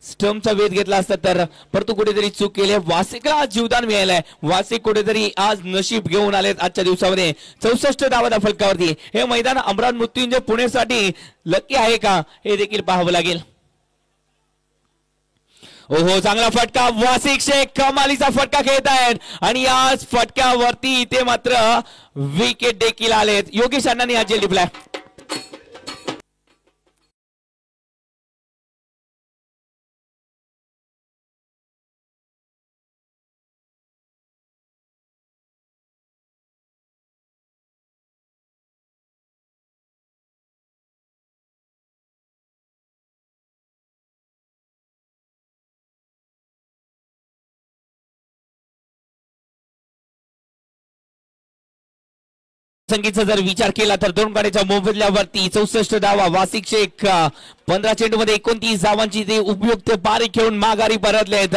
स्टंपचा वेध घेतला असता तर परंतु कुठेतरी चूक केली. वासिकला जीवदान मिळालंय. वासिक कुठेतरी आज नशीब घेऊन आलेत आजच्या दिवसामध्ये. 64 धावा फलकावरती. हे मैदान अमरान मृत्युंजय पुणेसाठी लकी आहे का हे देखील पाहावं लागेल. ओहो चांगला फटका वासिक शेख कमालीचा फटका खेळत आहेत आणि या फटक्यावरती इथे मात्र विकेट देखील आलेत. योगेश अण्णांनी आज झेल दिलाय. संगीतचा जर विचार केला तर दोन गाड्याच्या मोबदल्यावरती 64 धावा वासिक शेख 15 चेंडूमध्ये 29 धावांची ते उपयुक्त पारी खेळून माघारी परतले आहेत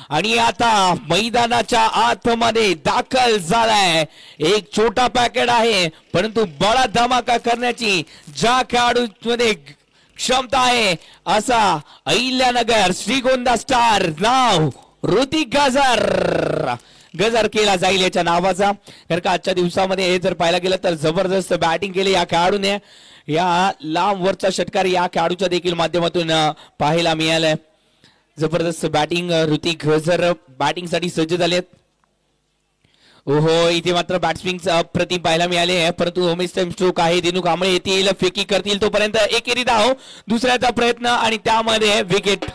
आणि आता मैदानाच्या आतमध्ये दाखल झालाय. एक छोटा पॅकेट आहे परंतु बडा धमाका करण्याची ज्या खेळाडूमध्ये क्षमता आहे असा अहिल्यानगर श्रीगोंदा स्टार नाव ऋतिक गजर केला जाईल याच्या नावाचा. कारण का आजच्या दिवसामध्ये हे जर पाहायला गेलं तर जबरदस्त बॅटिंग केली या खेळाडूने. या लांब वरचा षटकार या खेळाडूच्या देखील माध्यमातून पाहायला मिळालाय. जबरदस्त बॅटिंग ऋतिक गजर बॅटिंग साठी सज्ज झालेत. ओहो इथे मात्र बॅट्समॅन अप्रतिम पाहायला मिळाले आहे परंतु उमेश स्ट्रोक आहे. दिनू कांबळे येतील फेकी करतील तोपर्यंत एकेरी धाव दुसऱ्याचा प्रयत्न आणि त्यामध्ये विकेट.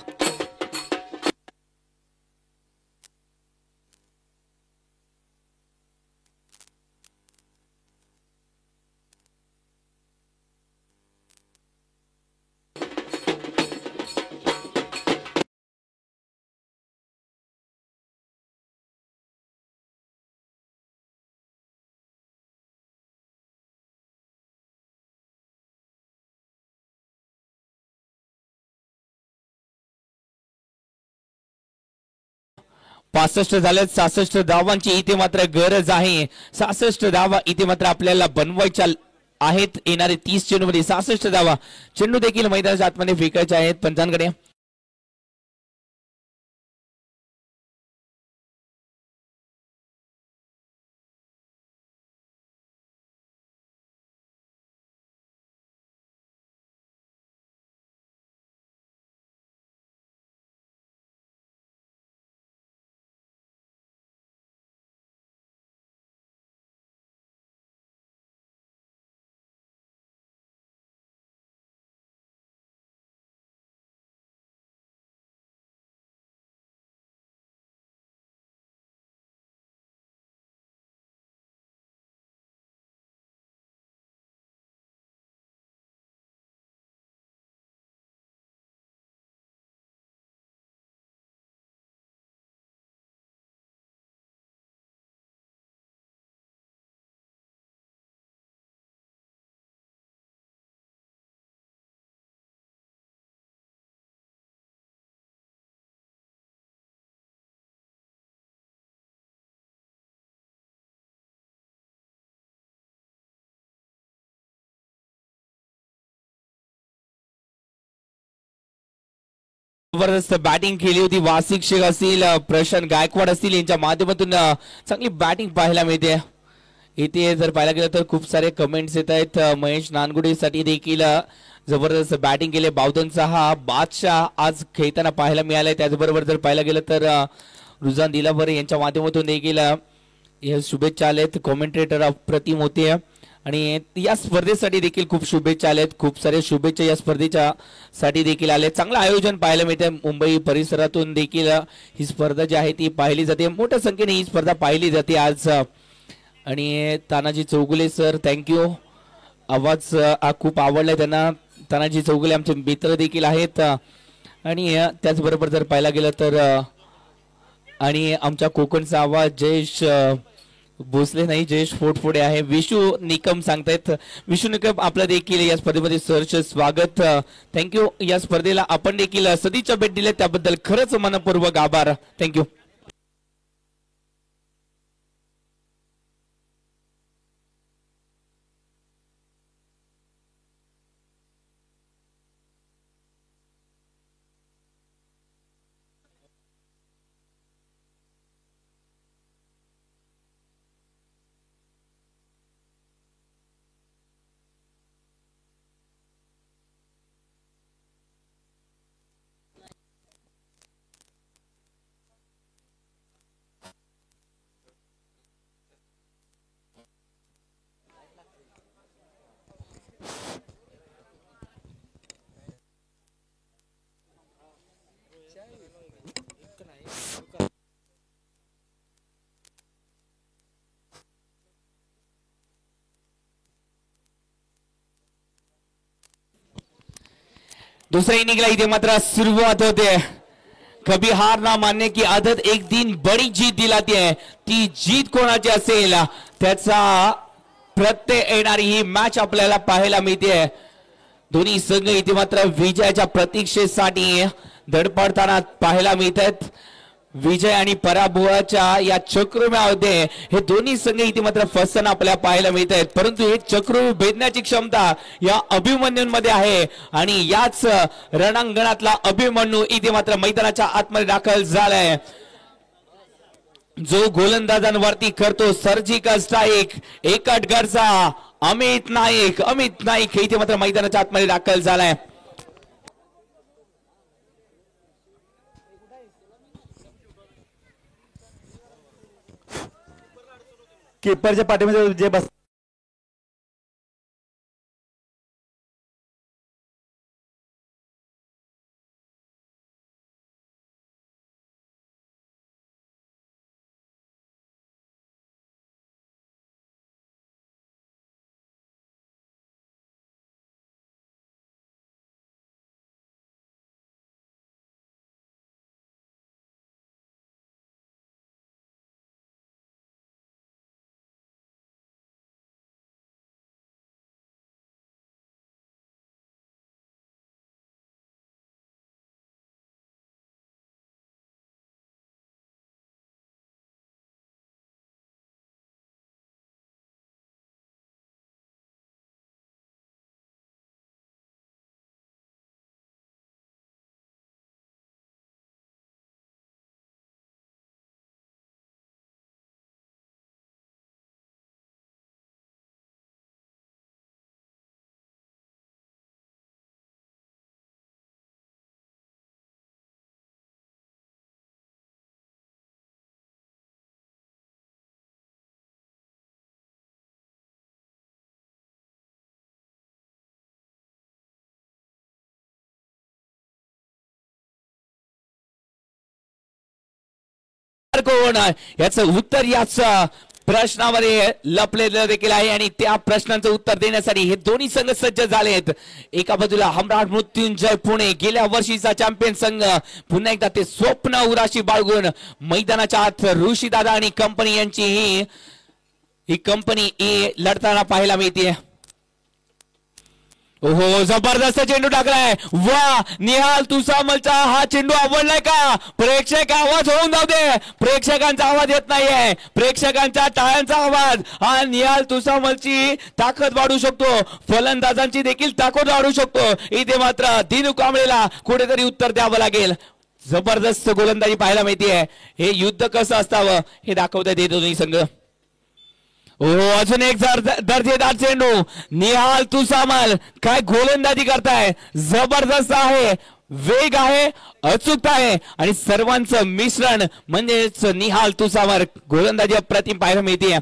पासष्ट झाल्यात 66 धावांची इथे मात्र गरज आहे. 66 धावा इथे मात्र आपल्याला बनवायच्या आहेत. येणारे 30 चेंडू मध्ये 66 धावा. चेंडू देखील मैदानाच्या आतमध्ये फेकायचे आहेत पंचांकडे. जबरदस्त बॅटिंग केली होती. वासिक शेख असतील प्रशांत गायकवाड असतील यांच्या माध्यमातून चांगली बॅटिंग पाहायला मिळते. इथे जर पाहायला गेलं तर खूप सारे कमेंट्स येत आहेत. महेश नानगुडे साठी देखील जबरदस्त बॅटिंग केले. बावधनचा हा बादशाह आज खेळताना पाहायला मिळालाय. त्याचबरोबर जर पाहायला गेलं तर रुझान दिलावर यांच्या माध्यमातून देखील शुभेच्छा आल्यात. कॉमेंटेटर अप्रतिम होते आणि या स्पर्धेसाठी देखील खूप शुभेच्छा आल्यात. खूप सारे शुभेच्छा या स्पर्धेच्या साठी देखील आले. चांगलं आयोजन पाहायला मिळते. मुंबई परिसरातून देखील ही स्पर्धा जी आहे ती पाहिली जाते. मोठ्या संख्येने ही स्पर्धा पाहिली जाते आज. आणि तानाजी चौगुले सर थँक्यू. आवाज खूप आवडलाय त्यांना. तानाजी चौगुले आमचे मित्र देखील आहेत. आणि त्याचबरोबर जर पाहायला गेलं तर आणि आमच्या कोकणचा आवाज जयेश भोसले नाही जयेश फोडफोडे आहे. विशू निकम सांगतायत. विशू निकम आपलं देखील या स्पर्धेमध्ये सहर्ष स्वागत. थँक्यू. या स्पर्धेला आपण देखील सदिच्छा भेट दिल्या त्याबद्दल खरंच मनपूर्वक आभार. थँक्यू. दुसऱ्या इनिंगला इथे मात्र सुरुवात होते. कभी हार ना मानने की आदत एक दिन बड़ी जीत दिलाती है. ती जीत कोणाची असेल त्याचा प्रत्यय येणारी ही मॅच आपल्याला पाहायला मिळते. दोन्ही संघ इथे मात्र विजयाच्या प्रतीक्षेसाठी धडपडताना पाहायला मिळतात. विजय आणि पराभवाच्या या चक्रव्यूहामध्ये हे दोन्ही संघ इथे मात्र फसताना आपल्याला पाहायला मिळत आहेत. परंतु हे चक्रव्यूह भेदण्याची क्षमता या अभिमन्यूंमध्ये आहे आणि याच रणांगणातला अभिमन्यू इथे मात्र मैदानाच्या आतमध्ये दाखल झालाय. जो गोलंदाजांवरती करतो सर्जिकल स्ट्राईक एकट गरजा अमित नाईक इथे मात्र मैदानाच्या आतमध्ये दाखल झालाय. कीपरच्या पाठीमध्ये जे बस कोण याचं उत्तर याच प्रश्नामध्ये लपलेलं देखील आहे आणि त्या प्रश्नांचं उत्तर देण्यासाठी हे दोन्ही संघ सज्ज झालेत. एका बाजूला सम्राट मृत्युंजय पुणे गेल्या वर्षीचा चॅम्पियन संघ पुन्हा एकदा ते स्वप्न उराशी बाळगून मैदानाच्या आत ऋषीदादा आणि कंपनी यांची ही कंपनी लढताना पाहायला मिळते. ओहो जबरदस्त चेंडू टाकलाय. वा निहाल तुसामलचा हा चेंडू आवडलाय का? प्रेक्षक आवाज होऊन जाऊ दे. प्रेक्षकांचा आवाज येत नाहीये. प्रेक्षकांच्या टाळ्यांचा आवाज हा निहाल तुसामलची ताकद वाढू शकतो. फलंदाजांची देखील ताकद वाढू शकतो. इथे मात्र दिनू कांबळेला कुठेतरी उत्तर द्यावं लागेल. जबरदस्त गोलंदाजी पाहायला मिळते. हे युद्ध कसं असावं हे दाखवतात हे दोन्ही संघ. ओ अजून एक दर्जेदार चेंडू. निहाल तुसामल काय गोलंदाजी करताय. जबरदस्त आहे. वेग आहे अचूकता आहे आणि सर्वांचं मिश्रण म्हणजेच निहाल तुसामल गोलंदाजी अप्रतिम पाहायला मिळते.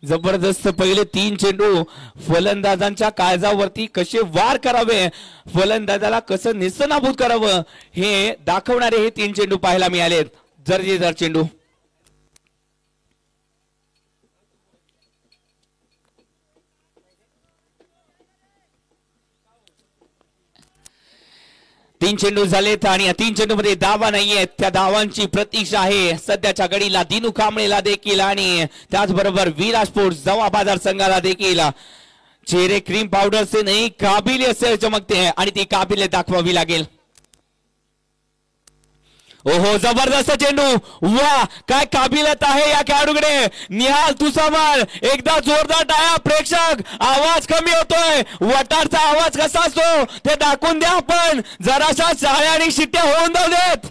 जबरदस्त पहिले 3 चेंडू फलंदाजांच्या काळजावरती कसे वार करावे फलंदाजाला कसं निस्सनाभूत करावं हे दाखवणारे हे 3 चेंडू पाहायला मिळाले. दर्जेदार चेंडू. तीन चेंडू झालेत आणि या 3 चेंडू मध्ये धावा नाहीये. त्या धावांची प्रतीक्षा आहे सध्याच्या घडीला दिनू कांबळेला देखील आणि त्याचबरोबर विराज स्पोर्ट्स जवा बाजार संघाला देखील. चेहरे क्रीम पावडर से नाही काबिलियत से चमकते आणि ती काबिलियत दाखवावी लागेल. ओहो जबरदस्त चेंडू. वा काय काबिलियत आहे या खेळाडूकडे. निहाल तुसामल एकदा जोरदार टाळ्या. प्रेक्षक आवाज कमी होतोय. वटारचा आवाज कसा असतो ते दाखवून द्या. आपण जराशा टाळ्या आणि शिट्ट्या होऊन जाऊ देत.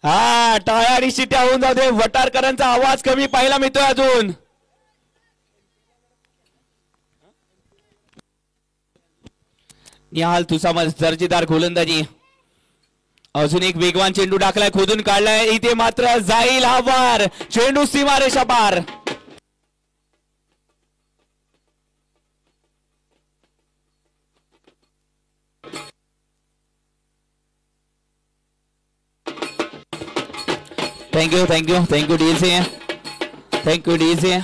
हा टाळ्या आणि शिट्ट्या होऊन जाऊ दे. वटारकरांचा आवाज कमी पाहायला मिळतोय अजून. निहाल तुसामल दर्जेदार गोलंदाजी. अजून एक वेगवान चेंडू टाकलाय. खोदून काढलाय. इथे मात्र जाईल हा वार. चेंडू सीमारेषा पार. Thank you DLC.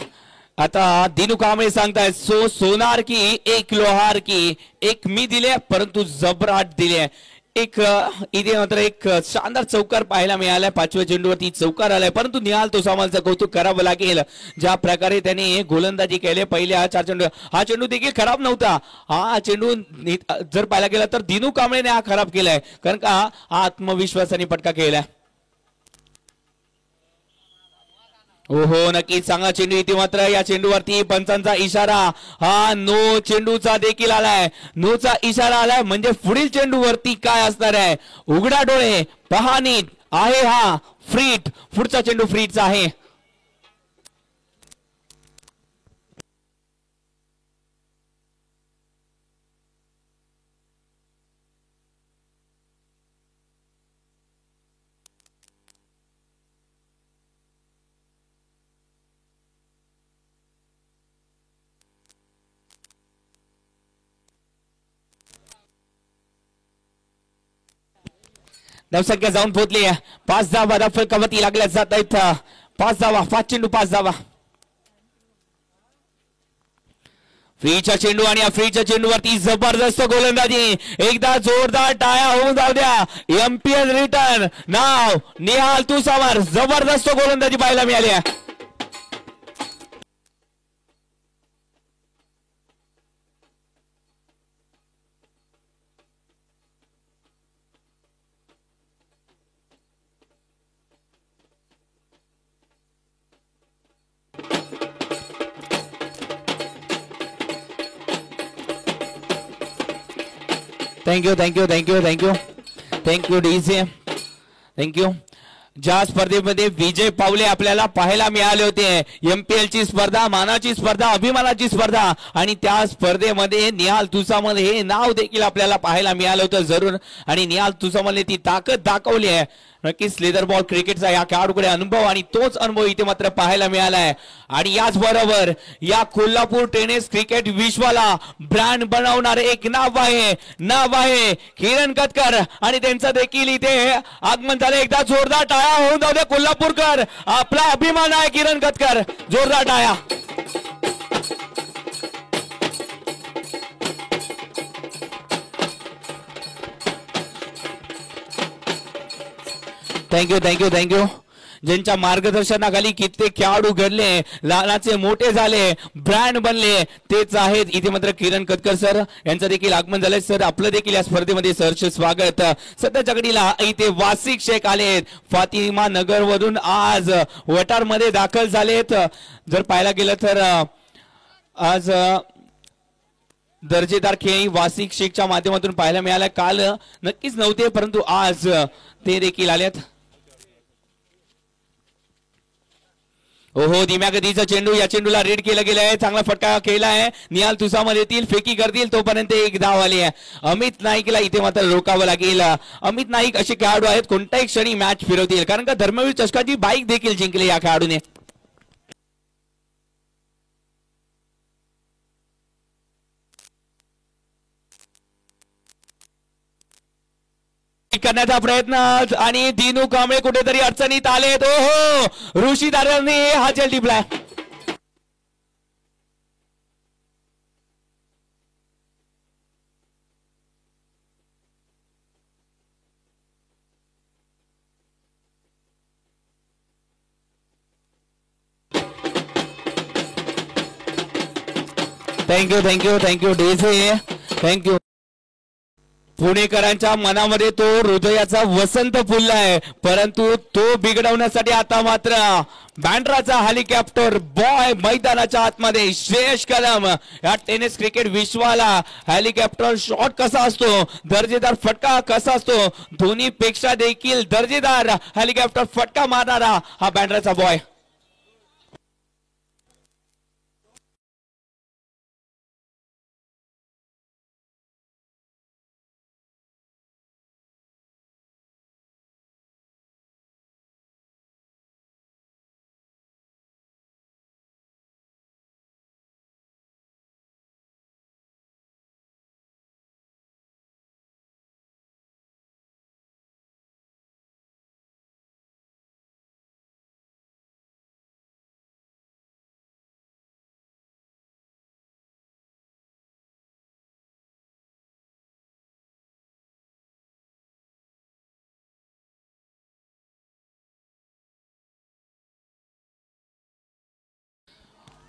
आता दिनू कांबळे सांगताय सोनार की एक लोहार की एक मी दिले परंतु जबराट दिले एक इथे मात्र एक शानदार चौकार पाहायला मिळालाय 5व्या चेंडूवरती चौकार आलाय परंतु निहाल तोसामलचं कौतुक करावं लागेल ज्या प्रकारे त्याने गोलंदाजी केले पहिल्या 4 चेंडू हा चेंडू देखील खराब नव्हता हा चेंडू जर पाहायला गेला तर दिनू कांबळेने हा खराब केलाय कारण का हा आत्मविश्वासाने पटका केलाय ओहो नक्कीच चांगला चेंडू इथे मात्र या चेंडूवरती पंचांचा इशारा हा नो चेंडूचा देखील आलाय नोचा इशारा आलाय म्हणजे पुढील चेंडूवरती काय असणार आहे उघडा डोळे पहा नीट आहे हा फ्रीट पुढचा चेंडू फ्रीटचा आहे धावसंख्या जाऊन पोहोचली 5 धावा फलकावरती लागल्या जात आहेत 5 धावा 5 चेंडू 5 धावा फ्रीचा चेंडू आणि या फ्रीच्या चेंडूवरती जबरदस्त गोलंदाजी एकदा जोरदार टाळ्या होऊन जाऊ द्या एमपीएल रिटर्न नाव निहाल तुसावर जबरदस्त गोलंदाजी पाहायला मिळाली thank you thank you thank you thank you thank you DJ thank you ज्या स्पर्धेमध्ये विजय पावले आपल्याला पाहायला मिळाले होते एमपीएल ची स्पर्धा मानाची स्पर्धा अभिमानाची स्पर्धा आणि त्या स्पर्धेमध्ये निहाल तुसामल हे नाव देखील आपल्याला पाहायला मिळालं होतं जरूर आणि निहाल तुसामलने ती ताकद दाखवली आहे नक्कीच लेदर बॉल क्रिकेटचा या खेळाडूकडे अनुभव आणि तोच अनुभव इथे मात्र पाहायला मिळालाय आणि याच बरोबर या कोल्हापूर टेनिस क्रिकेट विश्वाला ब्रँड बनवणारे एक नाव आहे किरण कटकर आणि त्यांचं देखील इथे आगमन झालं एकदा जोरदार टाळ्या होऊन जाऊ दे कोल्हापूरकर आपला अभिमान आहे किरण कटकर जोरदार टाळ्या थँक्यू थँक्यू थँक्यू ज्यांच्या मार्गदर्शनाखाली कित्येक खेळाडू घडले लहानाचे मोठे झाले ब्रँड बनले तेच आहेत इथे मात्र किरण कटकर सर यांचं देखील आगमन झालंय सर आपलं देखील या स्पर्धेमध्ये सहर्ष स्वागत सध्याच्या घडीला इथे वासिक शेख आलेत फातिमा नगर वरून आज वटारमध्ये दाखल झालेत जर पाहायला गेलं तर आज दर्जेदार खेळी वासिक शेखच्या माध्यमातून पाहायला मिळाला काल नक्कीच नव्हते परंतु आज ते देखील आलेत ओहो धीम्या गतीचा चेंडू या चेंडूला रीड केलं गेलंय चांगला फटका केलाय निहाल तुसामल येतील फेकी करतील तोपर्यंत एक धाव आली आहे अमित नाईकला इथे मात्र रोकावं लागेल अमित नाईक असे खेळाडू आहेत कोणत्याही क्षणी मॅच फिरवतील कारण का धर्मवीर चषकाची बाईक देखील जिंकली या खेळाडूने करण्याचा प्रयत्न आणि दिनू कांबळे कुठेतरी अडचणीत आलेत ओहो ऋषी दादांनी हा चेल टिपलाय थँक्यू थँक्यू थँक्यू डेझे थँक्यू पुणेकरांच्या मनामध्ये तो हृदयाचा वसंत फुललाय परंतु तो बिघडवण्यासाठी आता मात्र बँड्राचा हेलिकॉप्टर बॉय मैदानाच्या आतमध्ये श्रेयश कदम या टेनिस क्रिकेट विश्वाला हेलिकॉप्टर शॉट कसा असतो दर्जेदार फटका कसा असतो दोन्हीपेक्षा देखील दर्जेदार हेलिकॉप्टर फटका मारणारा हा बँड्राचा बॉय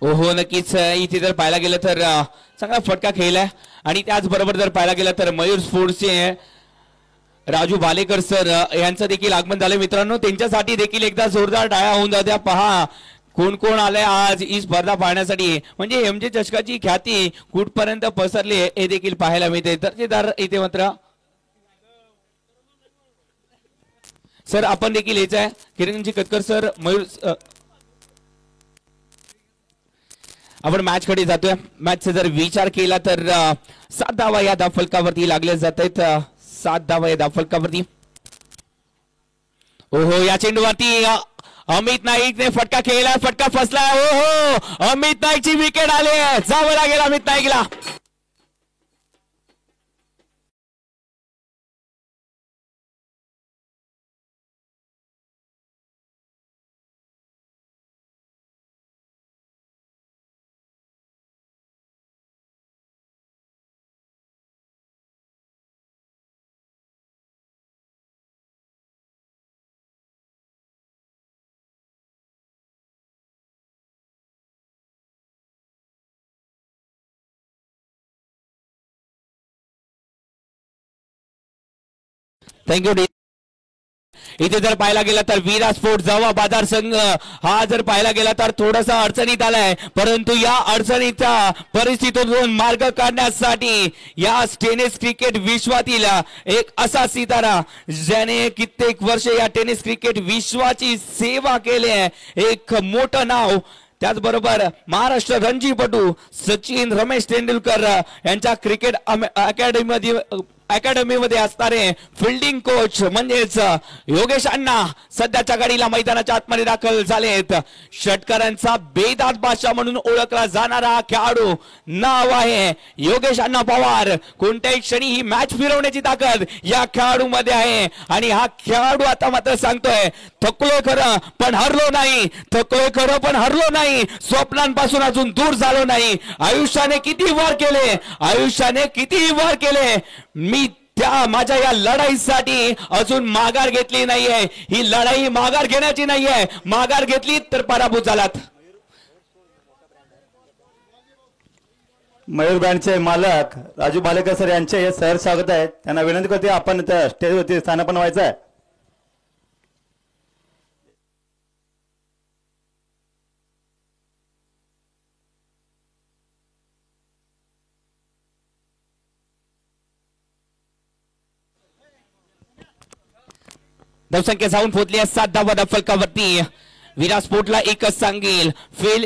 हो नक्कीच इथे जर पाहायला गेलं तर चांगला फटका खेळलाय आणि त्याचबरोबर जर पाहायला गेलं तर मयूर स्पोर्ट्सचे राजू भालेकर सर यांचं देखील आगमन झालं मित्रांनो. त्यांच्यासाठी देखील एकदा जोरदार टाळ्या होऊन जात्या. पहा कोण कोण आलंय आज ही स्पर्धा पाहण्यासाठी. म्हणजे एमजे चषकाची ख्याती कुठपर्यंत पसरली हे देखील पाहायला मिळते. दर्जेदार इथे मात्र सर आपण देखील यायचं आहे किरणजी कटकर सर मयूर आपण मॅच कडे जातोय. मॅचचा जर विचार केला तर 7 धावा या धावफलकावरती लागले जात आहेत. 7 धावा या धावफलकावरती. ओहो या चेंडूवरती अमित नाईकने फटका खेळला. फटका फसला. ओहो अमित नाईकची विकेट आली. जावं लागेल अमित नाईकला. थँक्यू. इथे जर पाहायला गेला तर विरा स्पोर्ट जावा बाजार संघ हा जर पाहायला गेला तर थोडासा अडचणीत आलाय. परंतु या अडचणीच्या परिस्थितीतून मार्ग काढण्यासाठी या टेनिस क्रिकेट विश्वातील एक असा सितारा ज्याने कित्येक वर्ष या टेनिस क्रिकेट विश्वाची सेवा केली आहे. एक मोठं नाव. त्याचबरोबर महाराष्ट्र रणजीपटू सचिन रमेश तेंडुलकर यांच्या क्रिकेट अकॅडमीमध्ये असणारे फिल्डिंग कोच म्हणजेच योगेश अण्णा सध्याच्या घडीला मैदानाच्या आतमध्ये दाखल झालेत. षटकारांचा बेदात बादशाह म्हणून ओळखला जाणारा खेळाडू नाव आहे योगेश अण्णा पवार. कोणत्याही क्षणी ही मॅच फिरवण्याची ताकद या खेळाडूमध्ये आहे. आणि हा खेळाडू आता मात्र सांगतोय थकलोय खरं पण हरलो नाही. थकलोय खरं पण हरलो नाही. स्वप्नांपासून अजून दूर झालो नाही. आयुष्याने किती वार केले. आयुष्याने किती वार केले. मी त्या माझ्या या लढाईसाठी अजून माघार घेतली नाहीये. ही लढाई माघार घेण्याची नाहीये. माघार घेतली तर पराभूत झालात. मयूर ब्रँडचे मालक राजू भालेकर सर यांचे हे सर स्वागत आहे. त्यांना विनंती करते आपण स्टेजवरती स्थानापन्न व्हायचं आहे. धावसंख्या जाऊन पोहोचली आहे 7 धावा फलकावरती. विराट स्पोर्टला एकच सांगेल फेल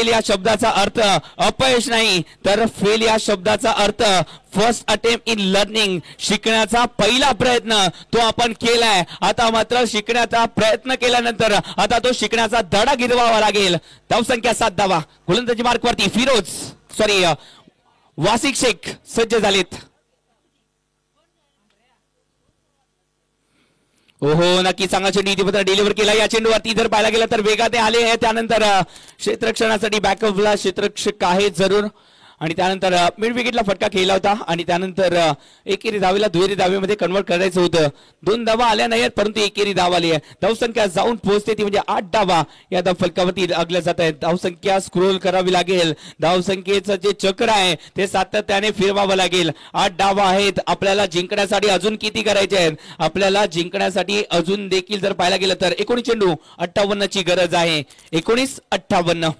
या शब्दाचा अर्थ अपयश नाही तर फेल या शब्दाचा अर्थ फर्स्ट अटेम्प्ट इन लर्निंग. शिकण्याचा पहिला प्रयत्न तो आपण केलाय. आता मात्र शिकण्याचा प्रयत्न केल्यानंतर आता तो शिकण्याचा धडा गिरवावा लागेल. धावसंख्या 7 धावा. गोलंदाजी मार्कवरती वासिक शेख सज्ज झालेत. ओहो नक्की चांगला चेंडू इथे डिलिव्हर केला. या चेंडूवरती जर पाहायला गेलं तर वेगात आले आहे. त्यानंतर क्षेत्ररक्षणासाठी बॅकअपला क्षेत्ररक्षक आहे जरूर. आणि त्यानंतर मिड विकेटला फटका खेळला होता. आणि त्यानंतर एकेरी धावेला दुहेरी धावेमध्ये कन्वर्ट करायचं होतं. 2 धावा आल्या नाहीत परंतु एकेरी धाव आली आहे. धावसंख्या जाऊन पोहोचते ती म्हणजे 8 धावा या फलकावरती लागल्या जात आहेत. धावसंख्या स्क्रोल करावी लागेल. धावसंख्येचं जे चक्र आहे ते सातत्याने फिरवावं लागेल. 8 धावा आहेत. आपल्याला जिंकण्यासाठी अजून किती करायचे आहेत. आपल्याला जिंकण्यासाठी अजून देखील जर पाहायला गेलं तर 19 चेंडू 58 ची गरज आहे. 19-58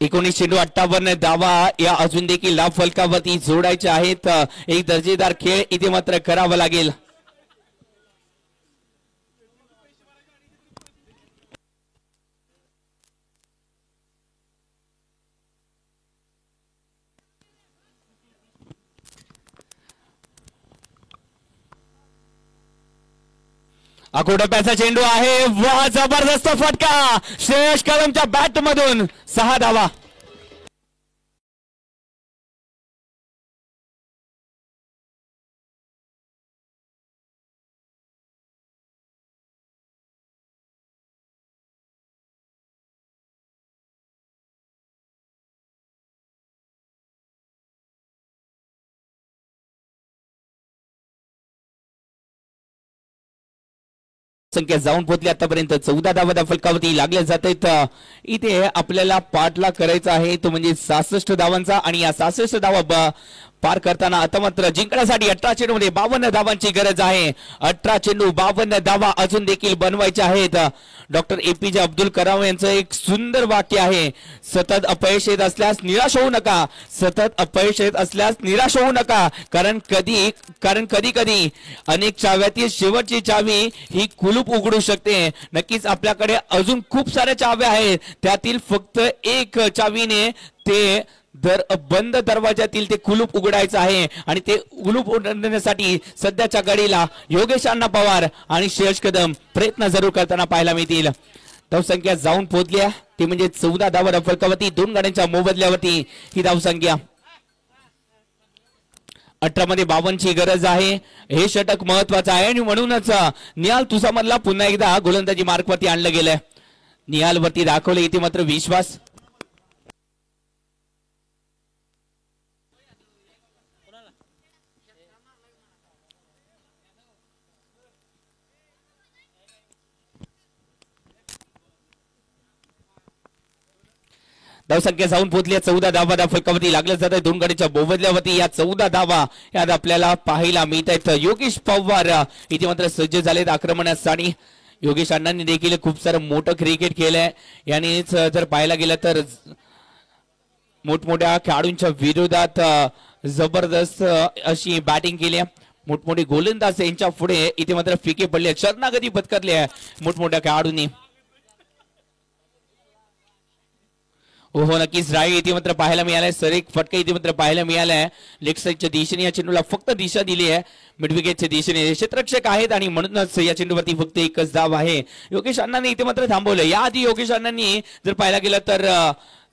19 चेंडू 58 धावा या अजून देखील लाभ फलकावरती जोडायचे आहेत. एक दर्जेदार खेळ इथे मात्र करावा लागेल. आकोटप्याचा चेंडू आहे. वा जबरदस्त फटका श्रेयस कदमच्या बॅट मधून 6 धावा. संख्या जाऊन पोहोचली आतापर्यंत 14 धावा फलकावरती लागल्या जात आहेत. इथे आपल्याला पाठला करायचा आहे तो म्हणजे 66 धावांचा आणि या 66 धावा पार करताना आता मात्र जिंकण्यासाठी 18 चेंडूमध्ये 52 धावांची गरज आहे. 18 चेंडू 52 धावा अजून देखील बनवायच्या आहेत. डॉक्टर एपीजे अब्दुल कलाम यांचं एक सुंदर वाक्य आहे, सतत अपयश येत असल्यास निराश होऊ नका, सतत अपयश येत असल्यास निराश होऊ नका, कारण कधी कधी अनेक चाव्यातील शेवटची चावी ही कुलूप उघडू शकते. नक्कीच आपल्याकडे अजून खूप साऱ्या चाव्या आहेत, त्यातील फक्त एक चावीने ते बंद दरवाजातील ते कुलूप उघडायचं आहे आणि ते कुलूप उघडण्यासाठी सध्याच्या घडीला योगेश अण्णा पवार आणि श्रेयस कदम प्रयत्न जरूर करताना पाहायला मिळतील. धावसंख्या जाऊन पोहोचल्या ती म्हणजे 14 धावा फलकावरती, 2 गाड्यांच्या मोबदल्यावरती ही धावसंख्या. 18 मध्ये 52 ची गरज आहे. हे षटक महत्वाचं आहे आणि म्हणूनच निहाल तुसामधला पुन्हा एकदा गोलंदाजी मार्कवरती आणलं गेलंय. निहाल वरती दाखवले इथे मात्र विश्वास. धावसंख्या जाऊन पोहोचली 14 धावा फलकावरती लागल्या जात आहे. 2 गाडीच्या मोबदल्यावरती या 14 धावा यात आपल्याला पाहायला मिळत आहेत. योगेश पवार इथे मात्र सज्ज झालेत आक्रमणासाठी. योगेश अण्णांनी देखील खूप सारं मोठं क्रिकेट केलंय. यानेच जर पाहायला गेलं तर मोठमोठ्या खेळाडूंच्या विरोधात जबरदस्त अशी बॅटिंग केली आहे. मोठमोठे गोलंदाज यांच्या पुढे इथे मात्र फिके पडले, शरणागती पत्करली आहे मोठमोठ्या खेळाडूंनी. हो नक्कीच राईट इथे मात्र पाहायला मिळालाय. सर एक फटका इथे मात्र पाहायला मिळालाय. लेग साईडच्या दिशेने या चेंडूला फक्त दिशा दिली आहे, मिडविकेटच्या दिशेने. क्षेत्ररक्षक आहेत आणि म्हणूनच या चेंडूवरती फक्त एकच धाव आहे. योगेश अण्णांनी इथे मात्र थांबवलं. याआधी योगेश अण्णांनी जर पाहायला गेलं तर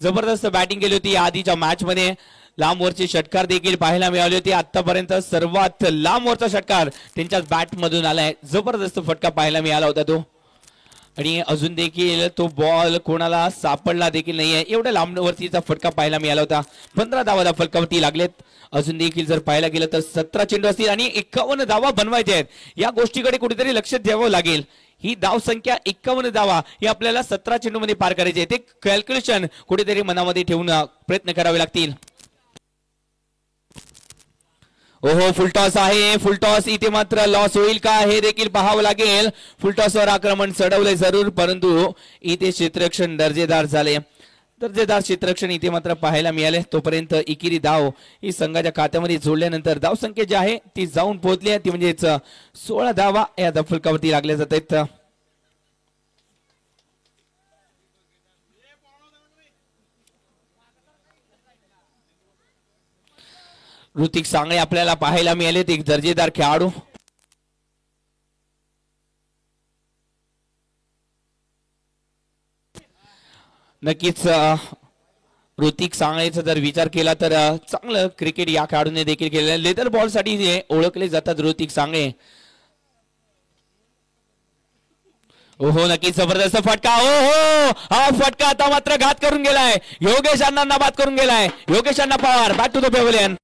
जबरदस्त बॅटिंग केली होती. या आधीच्या मॅच मध्ये लांबवरचे षटकार देखील पाहायला मिळाले होते. आतापर्यंत सर्वात लांबवरचा षटकार त्यांच्याच बॅट मधून आलाय. जबरदस्त फटका पाहायला मिळाला होता तो आणि अजून देखील तो बॉल कोणाला सापडला देखील नाहीये. एवढ्या लांबवरतीचा फटका पाहायला मिळाला होता. 15 धावा फलकावरती लागलेत. अजून देखील जर पाहायला गेलं तर 17 चेंडू असतील आणि 51 धावा बनवायचे आहेत. या गोष्टीकडे कुठेतरी लक्ष द्यावं लागेल. ही धाव संख्या 51 धावा ही आपल्याला 17 चेंडू मध्ये पार करायचे. ते कॅल्क्युलेशन कुठेतरी मनामध्ये ठेवून प्रयत्न करावे लागतील. ओहो फुलटॉस आहे. फुलटॉस इथे मात्र लॉस होईल का हे देखील पाहावं लागेल. फुलटॉसवर आक्रमण चढवले जरूर, परंतु इथे क्षेत्ररक्षण दर्जेदार झाले. दर्जेदार क्षेत्ररक्षण इथे मात्र पाहायला मिळाले. तोपर्यंत एकेरी धाव ही संघाच्या खात्यामध्ये जोडल्यानंतर धाव संख्या जी आहे ती जाऊन पोहोचली आहे ती म्हणजेच 16 धावा या फलकावरती लागल्या जात आहेत. ऋतिक सांगळे आपल्याला पाहायला मिळाले, एक दर्जेदार खेळाडू. नक्कीच ऋतिक सांगळेचा जर विचार केला तर चांगलं क्रिकेट या खेळाडूने देखील केलेलं. लेदर बॉल साठी ओळखले जातात ऋतिक सांगळे. ओहो नक्कीच जबरदस्त फटका. ओहो हा फटका आता मात्र घात करून गेलाय. योगेश अण्णांना बाद करून गेलाय. Yogesh Anna Pawar back to the pavilion.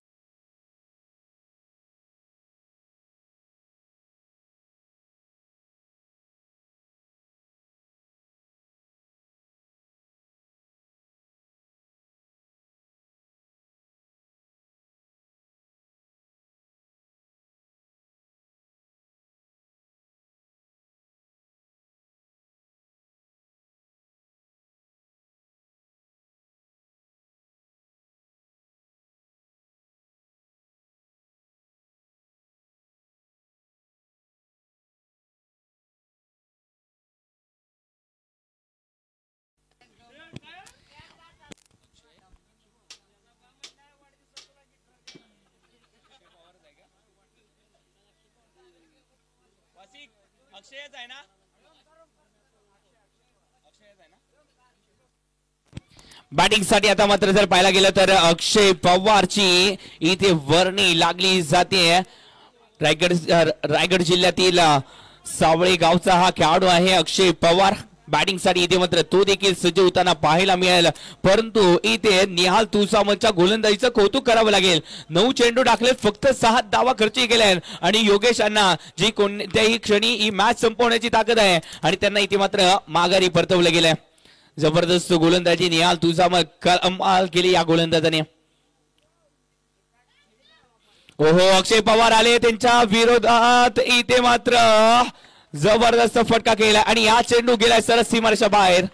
Batting साठी आता मात्र जर पाहायला गेलं तर अक्षय पवारची इथे वर्णी लागली जाते. रायगड जिल्ह्यातील सावळे गावचा हा खेळाडू आहे अक्षय पवार. बॅटिंग साठी इथे मात्र तो देखील सज्ज होताना पाहायला मिळेल, परंतु इथे निहाल तुळसामलच्या गोलंदाजीचं कौतुक करावं लागेल. 9 चेंडू टाकले, फक्त 6 धावा खर्च केल्या आणि योगेश यांना जी कोणत्याही क्षणी ही मॅच संपवण्याची ताकद आहे आणि त्यांना इथे मात्र माघारी परतवलं गेलंय. जबरदस्त गोलंदाजी निहाल तुळसामल, कमाल केली या गोलंदाजाने. ओहो, अक्षय पवार आले त्यांच्या विरोधात, इथे मात्र जबरदस्त फटका केला आणि या चेंडू गेलाय सरळ सीमारेषा बाहेर.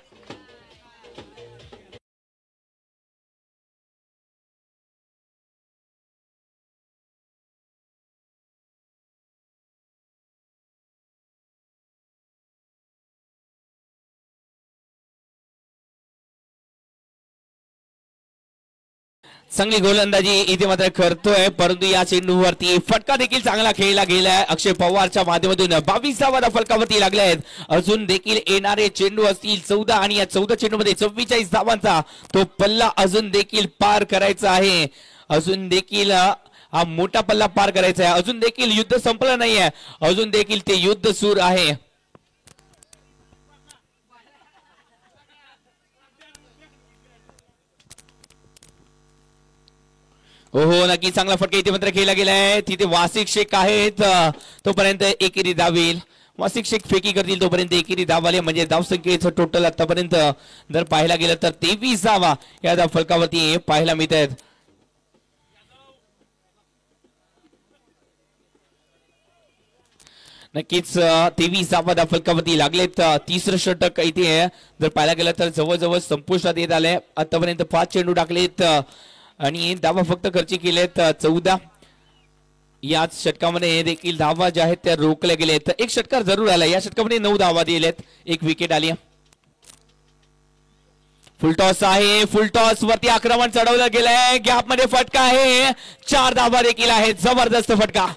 चांगली गोलंदाजी इथे मात्र करतोय, परंतु या चेंडूवरती फटका देखील चांगला खेळला गेलाय अक्षय पवारच्या माध्यमातून. 22वा फलकावरती लागले आहेत. अजून देखील येणारे चेंडू असतील 14 आणि या 14 चेंडूमध्ये 44 धावांचा तो पल्ला अजून देखील पार करायचा आहे. अजून देखील हा मोठा पल्ला पार करायचा आहे. अजून देखील युद्ध संपलं नाहीये, अजून देखील ते युद्ध सुरू आहे. हो नक्की चांगला फटका इथे मात्र खेळला गेलाय. तिथे वासिक शेख आहेत, तोपर्यंत एकेरी धावेल. वासिक शेख फेकी करतील तोपर्यंत एकेरी धाव आले, म्हणजे धावसंख्येचं टोटल आतापर्यंत जर पाहायला गेलं तर 23 धावा या धाव फलकावरती पाहायला मिळत आहेत. नक्कीच 23 धावा धाव फलकावरती लागलेत. तिसरं षटक इथे जर पाहायला गेलं तर जवळजवळ संपुष्टात येत आलंय. आतापर्यंत 5 चेंडू टाकलेत आणि धावा फक्त खर्ची केलेत 14. याच षटकामध्ये देखील धावा ज्या आहेत त्या रोखल्या गेलेत. एक षटकार जरूर आला, या षटकामध्ये 9 धावा दिलेत, एक विकेट आली. फुलटॉस आहे, फुलटॉस वरती आक्रमण चढवलं गेलंय, गॅप मध्ये फटका आहे, 4 धावा देखील आहेत. जबरदस्त फटका.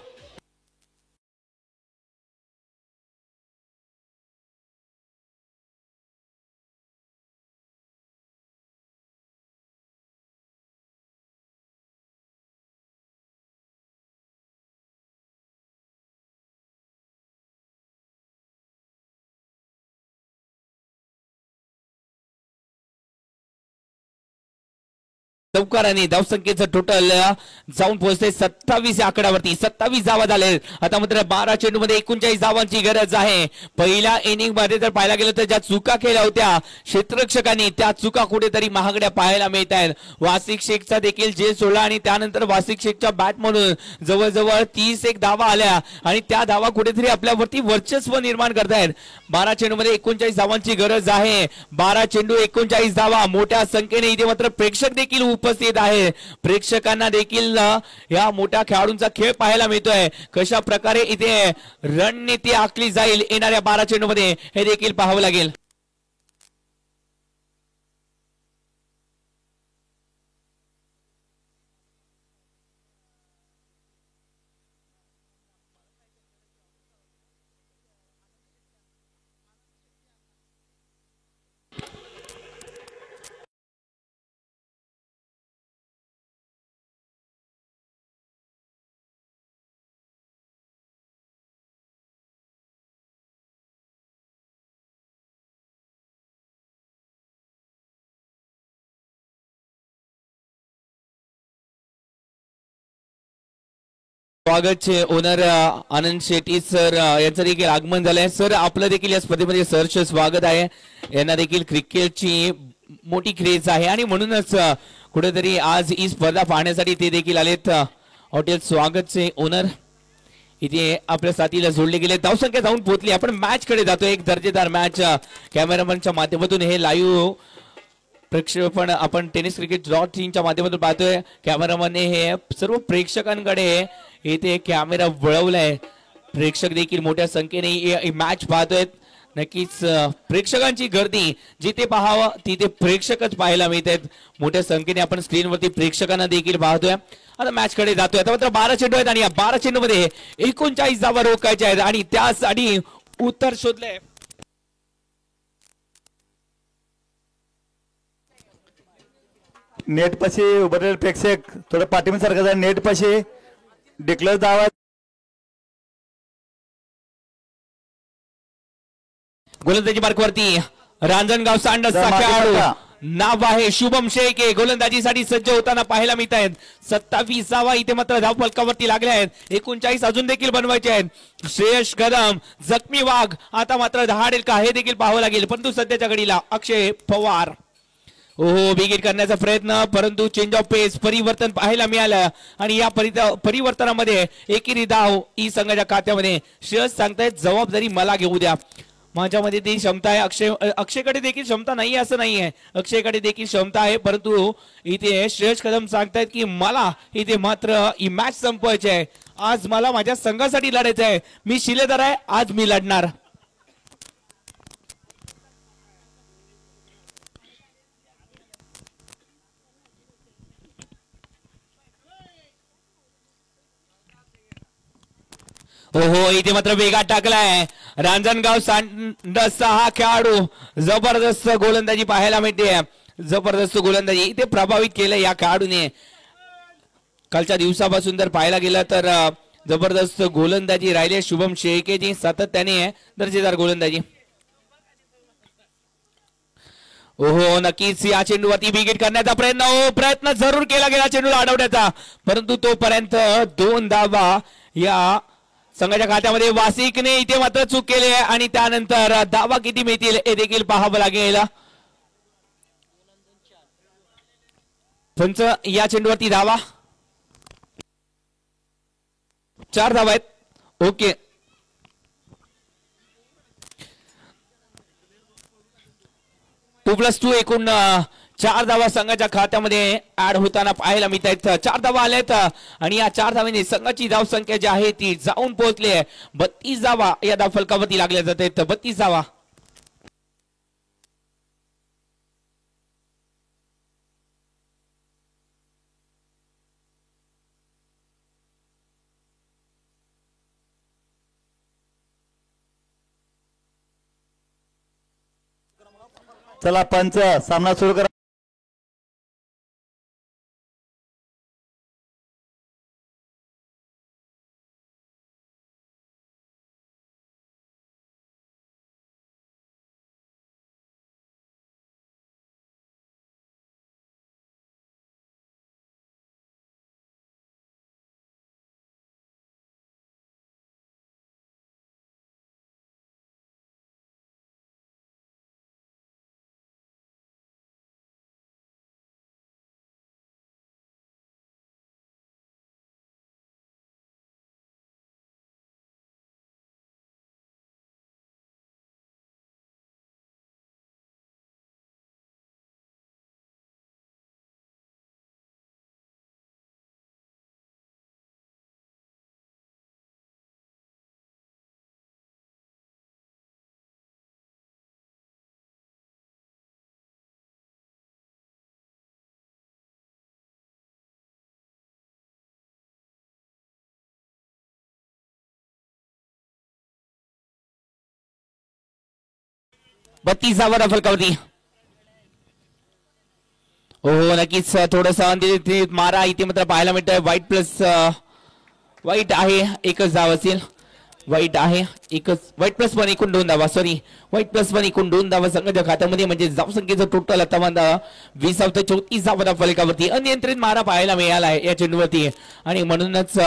चौकाराने धावसंख्येचं टोटल जाऊन पोहोचते 27 या आकड्यावरती. 27 धावा झाले. आता मात्र 12 चेंडू मध्ये 39 धावांची गरज आहे. पहिल्या इनिंग मध्ये जर पाहायला गेलं तर ज्या चुका केल्या होत्या क्षेत्ररक्षकांनी, त्या चुका कुठेतरी महागड्या पाहायला मिळत आहेत. वासिक शेखचा देखील झेल सोडला आणि त्यानंतर वासिक शेखच्या बॅट म्हणून जवळजवळ 31 धावा आल्या आणि त्या धावा कुठेतरी आपल्यावरती वर्चस्व निर्माण करतायत. 12 चेंडू मध्ये 39 धावांची गरज आहे. 12 चेंडू 39 धावा. मोठ्या संख्येने इथे मात्र प्रेक्षक देखील उपस्थित आहे. प्रेक्षकांना देखील या मोठ्या खेळाडूंचा खेळ पाहायला मिळतोय. कशा प्रकारे इथे रणनीती आखली जाईल येणाऱ्या 12 चेंडू मध्ये हे देखील पाहावं लागेल. स्वागतचे ओनर आनंद शेट्टी सर यांचं देखील आगमन झालंय. सर आपलं देखील या स्पर्धेमध्ये सरच स्वागत आहे. यांना देखील क्रिकेटची मोठी क्रेज आहे आणि म्हणूनच कुठेतरी आज ही स्पर्धा पाहण्यासाठी ते देखील आलेत. हॉटेल स्वागतचे ओनर इथे आपल्या साथीला जोडले गेले. धावसंख्या जाऊन पोहोचली. आपण मॅच कडे जातो. एक दर्जेदार मॅच कॅमेरामॅनच्या माध्यमातून हे लाईव्ह प्रक्षेपण आपण टेनिस क्रिकेट .च्या माध्यमातून पाहतोय. कॅमेरामॅनने हे सर्व प्रेक्षकांकडे इथे कॅमेरा वळवलाय. प्रेक्षक देखील मोठ्या संख्येने मॅच पाहतोयत. नक्कीच प्रेक्षकांची गर्दी जिथे पाहावं तिथे प्रेक्षकच पाहायला मिळत आहेत. मोठ्या संख्येने आपण स्क्रीनवरती प्रेक्षकांना देखील पाहतोय. आता मॅच कडे जातोय. आता मात्र 12 चेंडू आहेत आणि या 12 चेंडू मध्ये 39 धावा रोखायच्या आहेत आणि त्यासाठी उत्तर शोधलंय. नेट पाशी उभारलेले प्रेक्षक थोडं पाठीमागे सारखं आहे. नेट पाशी डिक्लेअर धावा. गोलंदाजी मार्कवरती रांजणगाव सांडसचा खेळाडू नाव आहे शुभम शेळके गोलंदाजीसाठी सज्ज होताना पाहायला मिळत आहेत. 27 इथे मात्र धाव फलकावरती लागले आहेत. 39 अजून देखील बनवायचे आहेत. श्रेयस कदम जखमी वाघ आता मात्र धाडेल का हे देखील पाहावं लागेल. परंतु सध्याच्या घडीला अक्षय पवार ओहो बिगिट करण्याचा प्रयत्न परंतु चेंज ऑफ पेस परिवर्तन पाहायला मिळालं आणि या परिवर्तनामध्ये एकेरी धाव ई संघाच्या खात्यामध्ये. श्रेयस सांगतायत जबाबदारी मला घेऊ द्या. माझ्यामध्ये ती क्षमता आहे. अक्षयकडे देखील क्षमता नाही असं नाही आहे. अक्षयकडे देखील क्षमता आहे परंतु इथे श्रेयस कदम सांगतायत की मला इथे मात्र ही मॅच संपवायची आहे. आज मला माझ्या संघासाठी लढायचं आहे. मी शिलेदार आहे आज मी लढणार. ओहो इथे मात्र वेगात टाकलाय रांजणगाव सांडसचा हा खेळाडू. जबरदस्त गोलंदाजी पाहायला मिळते. जबरदस्त गोलंदाजी इथे प्रभावित केलं या खेळाडूने. कालच्या दिवसापासून जर पाहायला गेलं तर जबरदस्त गोलंदाजी राहिले शुभम शेळकेजी सातत्याने दर्जेदार गोलंदाजी. ओहो नक्कीच या चेंडूवरती विकेट करण्याचा प्रयत्न जरूर केला गेला चेंडूला अडवण्याचा परंतु तोपर्यंत 2 धावा या संघाच्या खात्यामध्ये. वासिकने इथे मात्र चूक केली आहे आणि त्यानंतर धावा किती मिळतील हे देखील पाहावं लागेल. पंच या चेंडूवरती धावा 4 धावा आहेत. ओके 2+2 एकूण 4 धावा संघाच्या खात्यामध्ये ऍड होताना पाहायला मिळत आहेत. 4 धावा आल्यात आणि या 4 धावांनी संघाची धाव संख्या जी आहे ती जाऊन पोहोचली आहे. 32 धावा या धाव फलकावरती लागल्या जात आहेत. 32 धावा. चला पंच सामना सुरू करा. बत्तीसावा फलकावरती. हो नक्कीच थोडस मारा इथे मात्र पाहायला मिळतोय. वाईट आहे एकच धाव असेल. वाईट आहे एकच. वाईट प्लस 1 एकूण 2 धावा. सॉरी वाईट प्लस 1 एकूण 2 धावा संघाच्या खात्यामध्ये म्हणजे धाव संख्येचं टोटल आता 20-34 धावा फलकावरती. अनियंत्रित मारा पाहायला मिळाला आहे या चेंडूवरती आणि म्हणूनच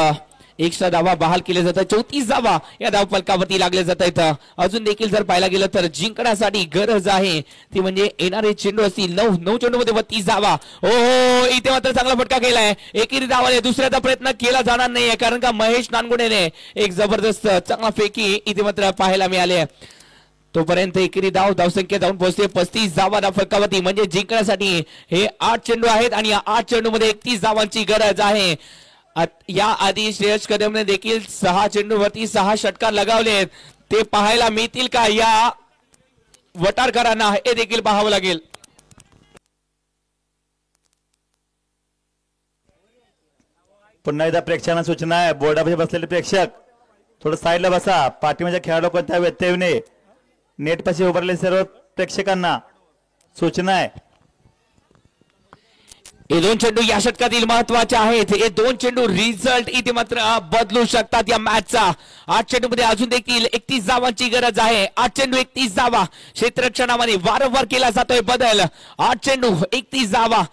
एक्स्ट्रा धावा बहाल केले जातात. 34 धावा या धाव फलकावरती लागले जात आहेत. अजून देखील जर पाहायला गेलं तर जिंकण्यासाठी गरज आहे ती म्हणजे येणारे चेंडू असतील 9 चेंडूमध्ये 32 धावा. ओहो इथे मात्र चांगला फटका केलाय. एकेरी धावाने दुसऱ्याचा प्रयत्न केला जाणार नाहीये कारण का महेश नानगुडेने एक जबरदस्त चांगला फेकी इथे मात्र पाहायला मिळाले. तोपर्यंत एकेरी धावसंख्या जाऊन पोहोचते 35 धावा धाव फलकावरती म्हणजे जिंकण्यासाठी हे 8 चेंडू आहेत आणि या 8 चेंडूमध्ये 31 धावांची गरज आहे. या आधी श्रेयस कदमने देखील 6 चेंडूवरती 6 षटकार लगावले. ते पाहायला मिळतील का या वटारकरांना हे देखील पाहावं लागेल. पुन्हा एकदा प्रेक्षकांना सूचना आहे. बोर्डामध्ये बसलेले प्रेक्षक थोडं साईडला बसा. पाठीमागच्या खेळाडू कोणत्या व्यत्ययने नेटपाशी उभारले सर्व प्रेक्षकांना सूचना आहे. हे दोन चेंडू या षटकातील महत्वाचे आहेत. हे दोन चेंडू रिझल्ट इथे मात्र बदलू शकतात या मॅचचा. 8 चेंडू मध्ये अजून देखील 31 धावांची गरज आहे. 8 चेंडू 31 धावा क्षेत्ररक्षणामध्ये वारंवार केला जातोय बदल. 8 चेंडू 31 धावा.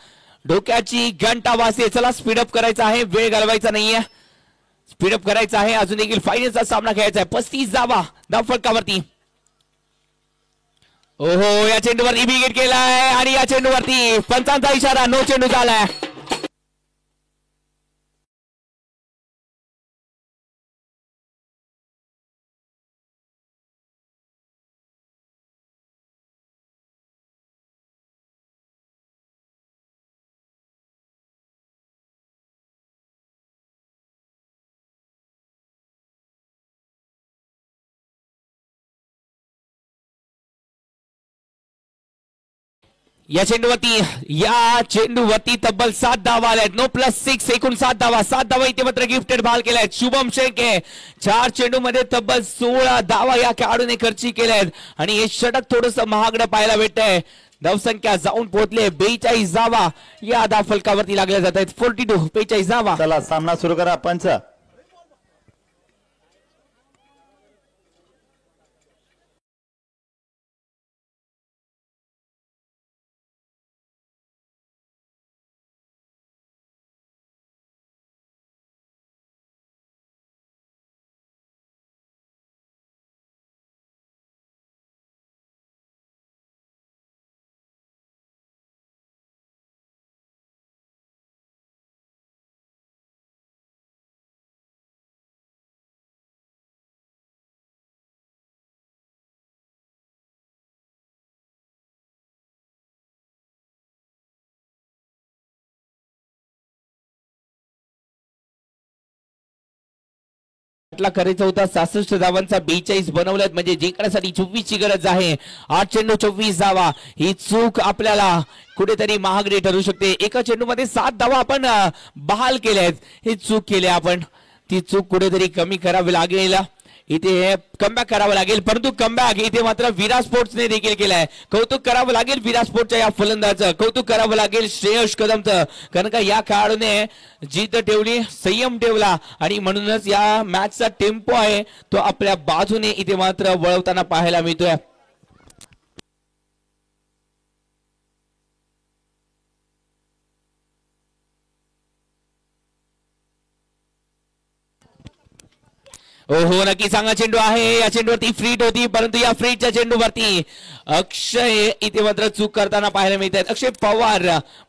डोक्याची घंटा वाजते. चला स्पीडअप करायचा आहे, वेळ घालवायचा नाहीये, स्पीडअप करायचा आहे. अजून देखील फायनलचा सामना खेळायचा आहे. 35 धावा धावफलकावरती. ओहो, या चेंडूवरती विकेट केलाय आणि या चेंडूवरती पंचांचा इशारा, नो चेंडू झालाय. या चेंडूवरती तब्बल 7 धावा आल्यात. नो +6 एकूण 7 धावा. 7 धावा इथे मात्र गिफ्टेड बॉल केलाय शुभम शेळके. 4 चेंडू मध्ये तब्बल 16 धावा या खेळाडूने खर्ची केल्यात आणि हे षटक थोडस महागडं पाहायला भेटतंय. धावसंख्या जाऊन पोहोचले 42 धावा या धावफलकावरती लागल्या जात आहेत. 42 42 धावा. चला सामना सुरू करा. पंच करायचा होता 66 धावांचा 42 बनवल्यात म्हणजे जिंकण्यासाठी 24 ची गरज आहे. 8 चेंडू 24 धावा. ही चूक आपल्याला कुठेतरी महागडी ठरू शकते. एका चेंडू मध्ये 7 धावा आपण बहाल केल्यात. ही चूक केली आपण, ती चूक कुठेतरी कमी करावी लागेल. इथे कमबॅक करावं लागेल, परंतु कमबॅक इथे मात्र विराट स्पोर्ट्सने देखील केलाय. कौतुक करावं लागेल विराट स्पोर्ट्सच्या या फलंदाजाचं, कौतुक करावं लागेल श्रेयस कदमचं, कारण का या खेळाडूने जिद्द ठेवली, संयम ठेवला आणि म्हणूनच या मॅचचा टेम्पो आहे तो आपल्या बाजूने इथे मात्र वळवताना पाहायला मिळतोय. हो नक्की सांगा. चेंडू आहे, या चेंडूवरती फ्रीट होती, परंतु या फ्रीटच्या चेंडूवरती अक्षय इथे मात्र चूक करताना पाहायला मिळत आहेत. अक्षय पवार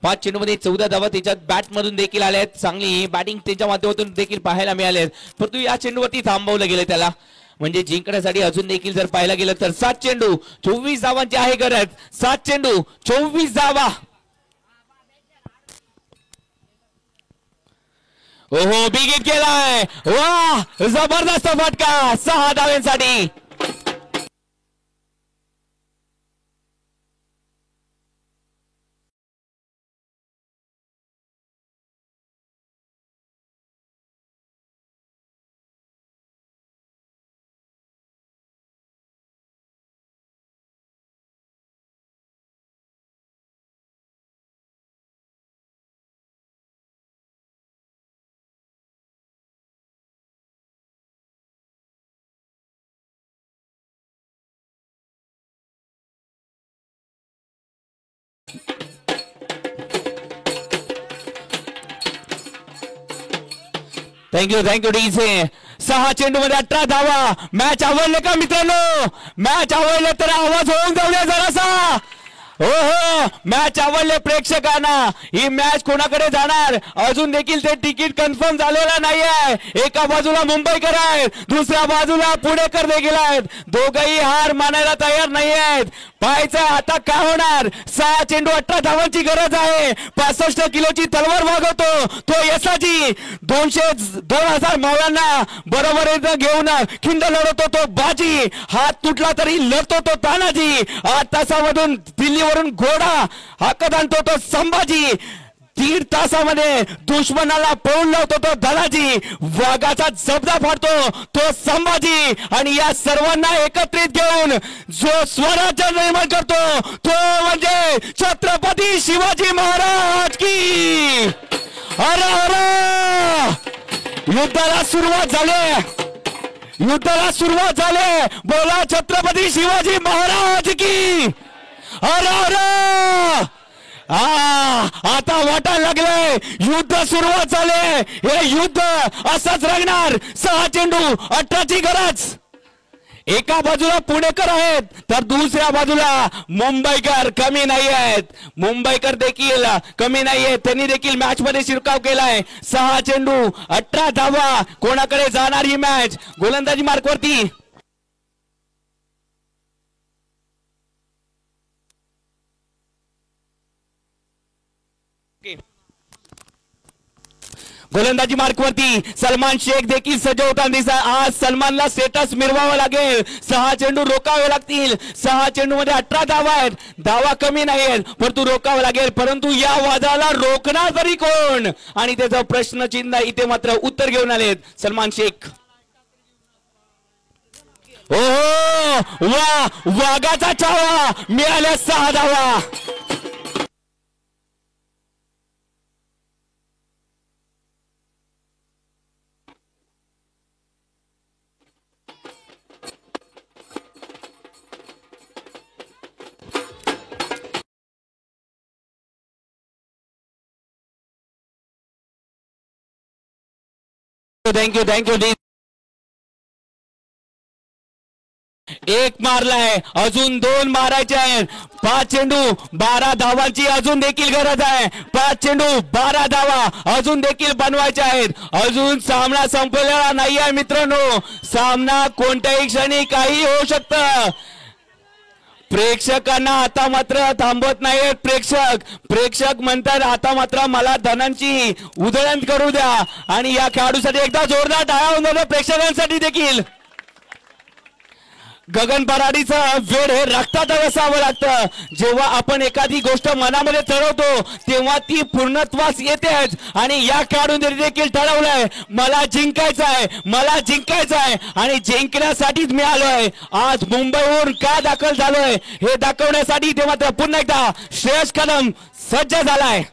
5 चेंडूमध्ये 14 धावा त्याच्यात बॅट मधून देखील आल्या आहेत. चांगली बॅटिंग त्याच्या माध्यमातून देखील पाहायला मिळाले, परंतु या चेंडूवरती थांबवलं गेलं त्याला. म्हणजे जिंकण्यासाठी अजून देखील जर पाहायला गेलं तर 7 चेंडू 24 धावांची आहे गरज. 7 चेंडू 24 धावा. ओहो, बिग केलाय. वाह, जबरदस्त फटका 6 धावांसाठी. Thank you DJ. 6 चेंडू मध्ये 18 धावा. मॅच आवडले का मित्रांनो? मॅच आवडले तर आवाज होऊन जाऊ द्या जरासा. हो, मॅच आवडले प्रेक्षकांना. ही मॅच कोणाकडे जाणार अजून देखील ते तिकीट कन्फर्म झालेलं नाहीये. एका बाजूला मुंबईकर आहेत, दुसऱ्या बाजूला पुणेकर देखील आहेत. दोघही हार मानायला तयार नाही आहेत. पाहायचं आता काय होणार. 6 चेंडू 18 धावांची गरज आहे. 65 किलोची तलवार वागवतो तो यसाजी. 2000 मावळ्यांना बरोबर घेऊन खिंड लढवतो तो बाजी. हात तुटला तरी लढतो तो तानाजी. 8 तासामधून दिल्लीवरून घोडा हाकत आणतो तो संभाजी. 1.5 तासामध्ये दुश्मनाला पळून लावतो तो धनाजी. वाघाचा जबडा फाडतो तो संभाजी. आणि या सर्वांना एकत्रित घेऊन जो स्वराज्य निर्माण करतो तो म्हणजे छत्रपती शिवाजी महाराज की. अरे अरे युद्धाला सुरुवात झाली, युद्धाला सुरुवात झाली. बोला छत्रपती शिवाजी महाराज की. अरे अरे आता वाटायला लागले युद्ध सुरुवात झाले. हे युद्ध असंच रंगणार. 6 चेंडू 18ची गरज. एका बाजूला पुणेकर आहेत तर दुसऱ्या बाजूला मुंबईकर कमी नाही आहेत. मुंबईकर देखील कमी नाही आहेत. त्यांनी देखील मॅच मध्ये शिरकाव केलाय. 6 चेंडू 18 धावा. कोणाकडे जाणार ही मॅच? गोलंदाजी मार्कवरती गोलंदाजी मार्कवरती सलमान शेख देखील सज्ज होताना दिसत. आज सलमानला स्टेटस मिरवावं लागेल. 6 चेंडू रोखावे लागतील. 6 चेंडू मध्ये 18 धावा आहेत. धावा कमी नाही आहेत परंतु रोखावं लागेल. परंतु या वादाला रोखणार तरी कोण? आणि त्याचा प्रश्नचिन्ह इथे मात्र उत्तर घेऊन आलेत सलमान शेख. ओहो वा वाघाचा चावा. मिळाल्या 6 धावा. Thank you thank you. एक मारलाय, अजून 2 मारायचे आहेत. 5 चेंडू 12 धावांची अजून देखील गरज आहे. 5 चेंडू 12 धावा अजून देखील बनवायच्या आहेत. अजून सामना संपलेला नाही आहे मित्रांनो. सामना कोणत्याही क्षणी काही होऊ शकतं. प्रेक्षकांना आता मात्र थांबवत नाहीत. प्रेक्षक म्हणतात आता मात्र मला धनांची उधळण करू द्या. आणि या खेळाडूसाठी एकदा जोरदार टाळ्या होऊन जातो प्रेक्षकांसाठी देखील. गगन बराडीचा वेळ हे रक्तात असावं लागतं. जेव्हा आपण एखादी गोष्ट मनामध्ये ठरवतो तेव्हा ती पूर्णत्वास येतेच. आणि या खेळाडूने देखील ठरवलंय मला जिंकायचं आहे, मला जिंकायचं आहे. आणि जिंकण्यासाठीच मी आलोय. आज मुंबईवरून का दाखल झालोय हे दाखवण्यासाठी ते मात्र पुन्हा एकदा श्रेयस कदम सज्ज झालाय.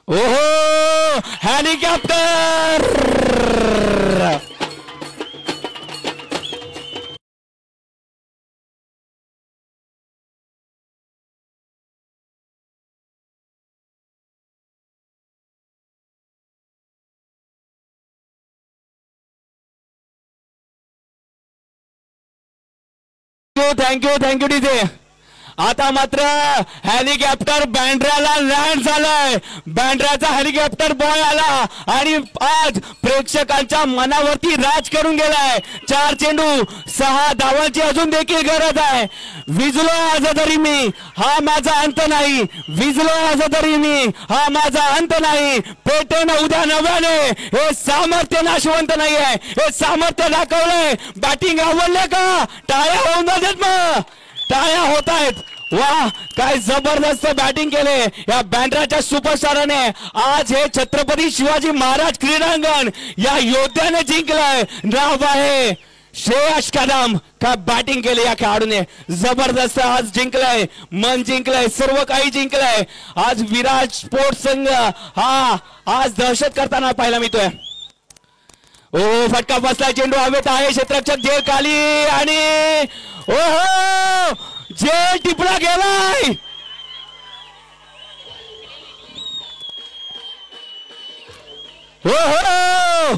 ओहो हेलिकॉप्टर. Thank you DJ. आता मात्र हेलिकॉप्टर बँड्राला लँड झालाय. बँड्राचा हेलिकॉप्टर बॉय आला आणि आज प्रेक्षकांच्या मनावरती राज करून गेलाय. 4 चेंडू 6 धावांची अजून देखील गरज आहे. विजलो आज तरी मी हा माझा अंत नाही. विजलो आज तरी मी हा माझा अंत नाही. पेटेन उद्या नव्याने. हे सामर्थ्य नाशवंत नाही आहे. हे सामर्थ्य दाखवलंय. बॅटिंग आवडले का? टाळ्या होऊन जातात मग. टाळ्या होत आहेत. वाह काय जबरदस्त बॅटिंग केले या बँड्राच्या सुपरस्टाराने. आज हे छत्रपती शिवाजी महाराज क्रीडांगण या योद्ध्याने जिंकलंय. नाव आहे श्रेयस कदम. काय बॅटिंग केली या खेळाडूने. जबरदस्त आज जिंकलंय. मन जिंकलंय. सर्व काही जिंकलंय. आज विराट स्पोर्ट्स संघ हा आज दहशत करताना पाहायला मिळतोय. ओ फटका बसलाय. चेंडू हवेत आहे. क्षेत्ररक्षक झेल खाली आणि ओहो झेल टिपला गेलाय. ओहो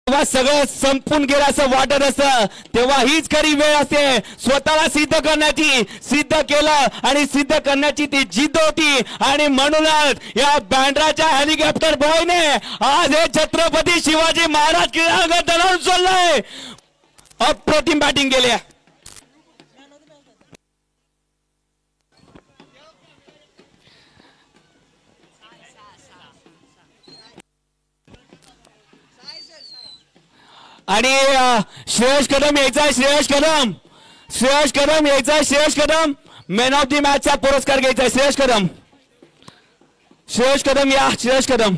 तेव्हा सगळं संपून गेलं असं वाटत असतं. तेव्हा हीच खरी वेळ असते स्वतःला सिद्ध करण्याची. सिद्ध केलं आणि सिद्ध करण्याची ती जिद्द होती. आणि म्हणूनच या बँड्राच्या हेलिकॉप्टर बॉयने आज हे छत्रपती शिवाजी महाराज क्रीडांगण धरून सोडलंय. अप्रतिम बॅटिंग केली. आणि श्रेयस कदम यायचा. श्रेयस कदम यायचा. Shreyas Kadam man of the मॅचचा पुरस्कार घ्यायचा आहे श्रेयश कदम या श्रेयश कदम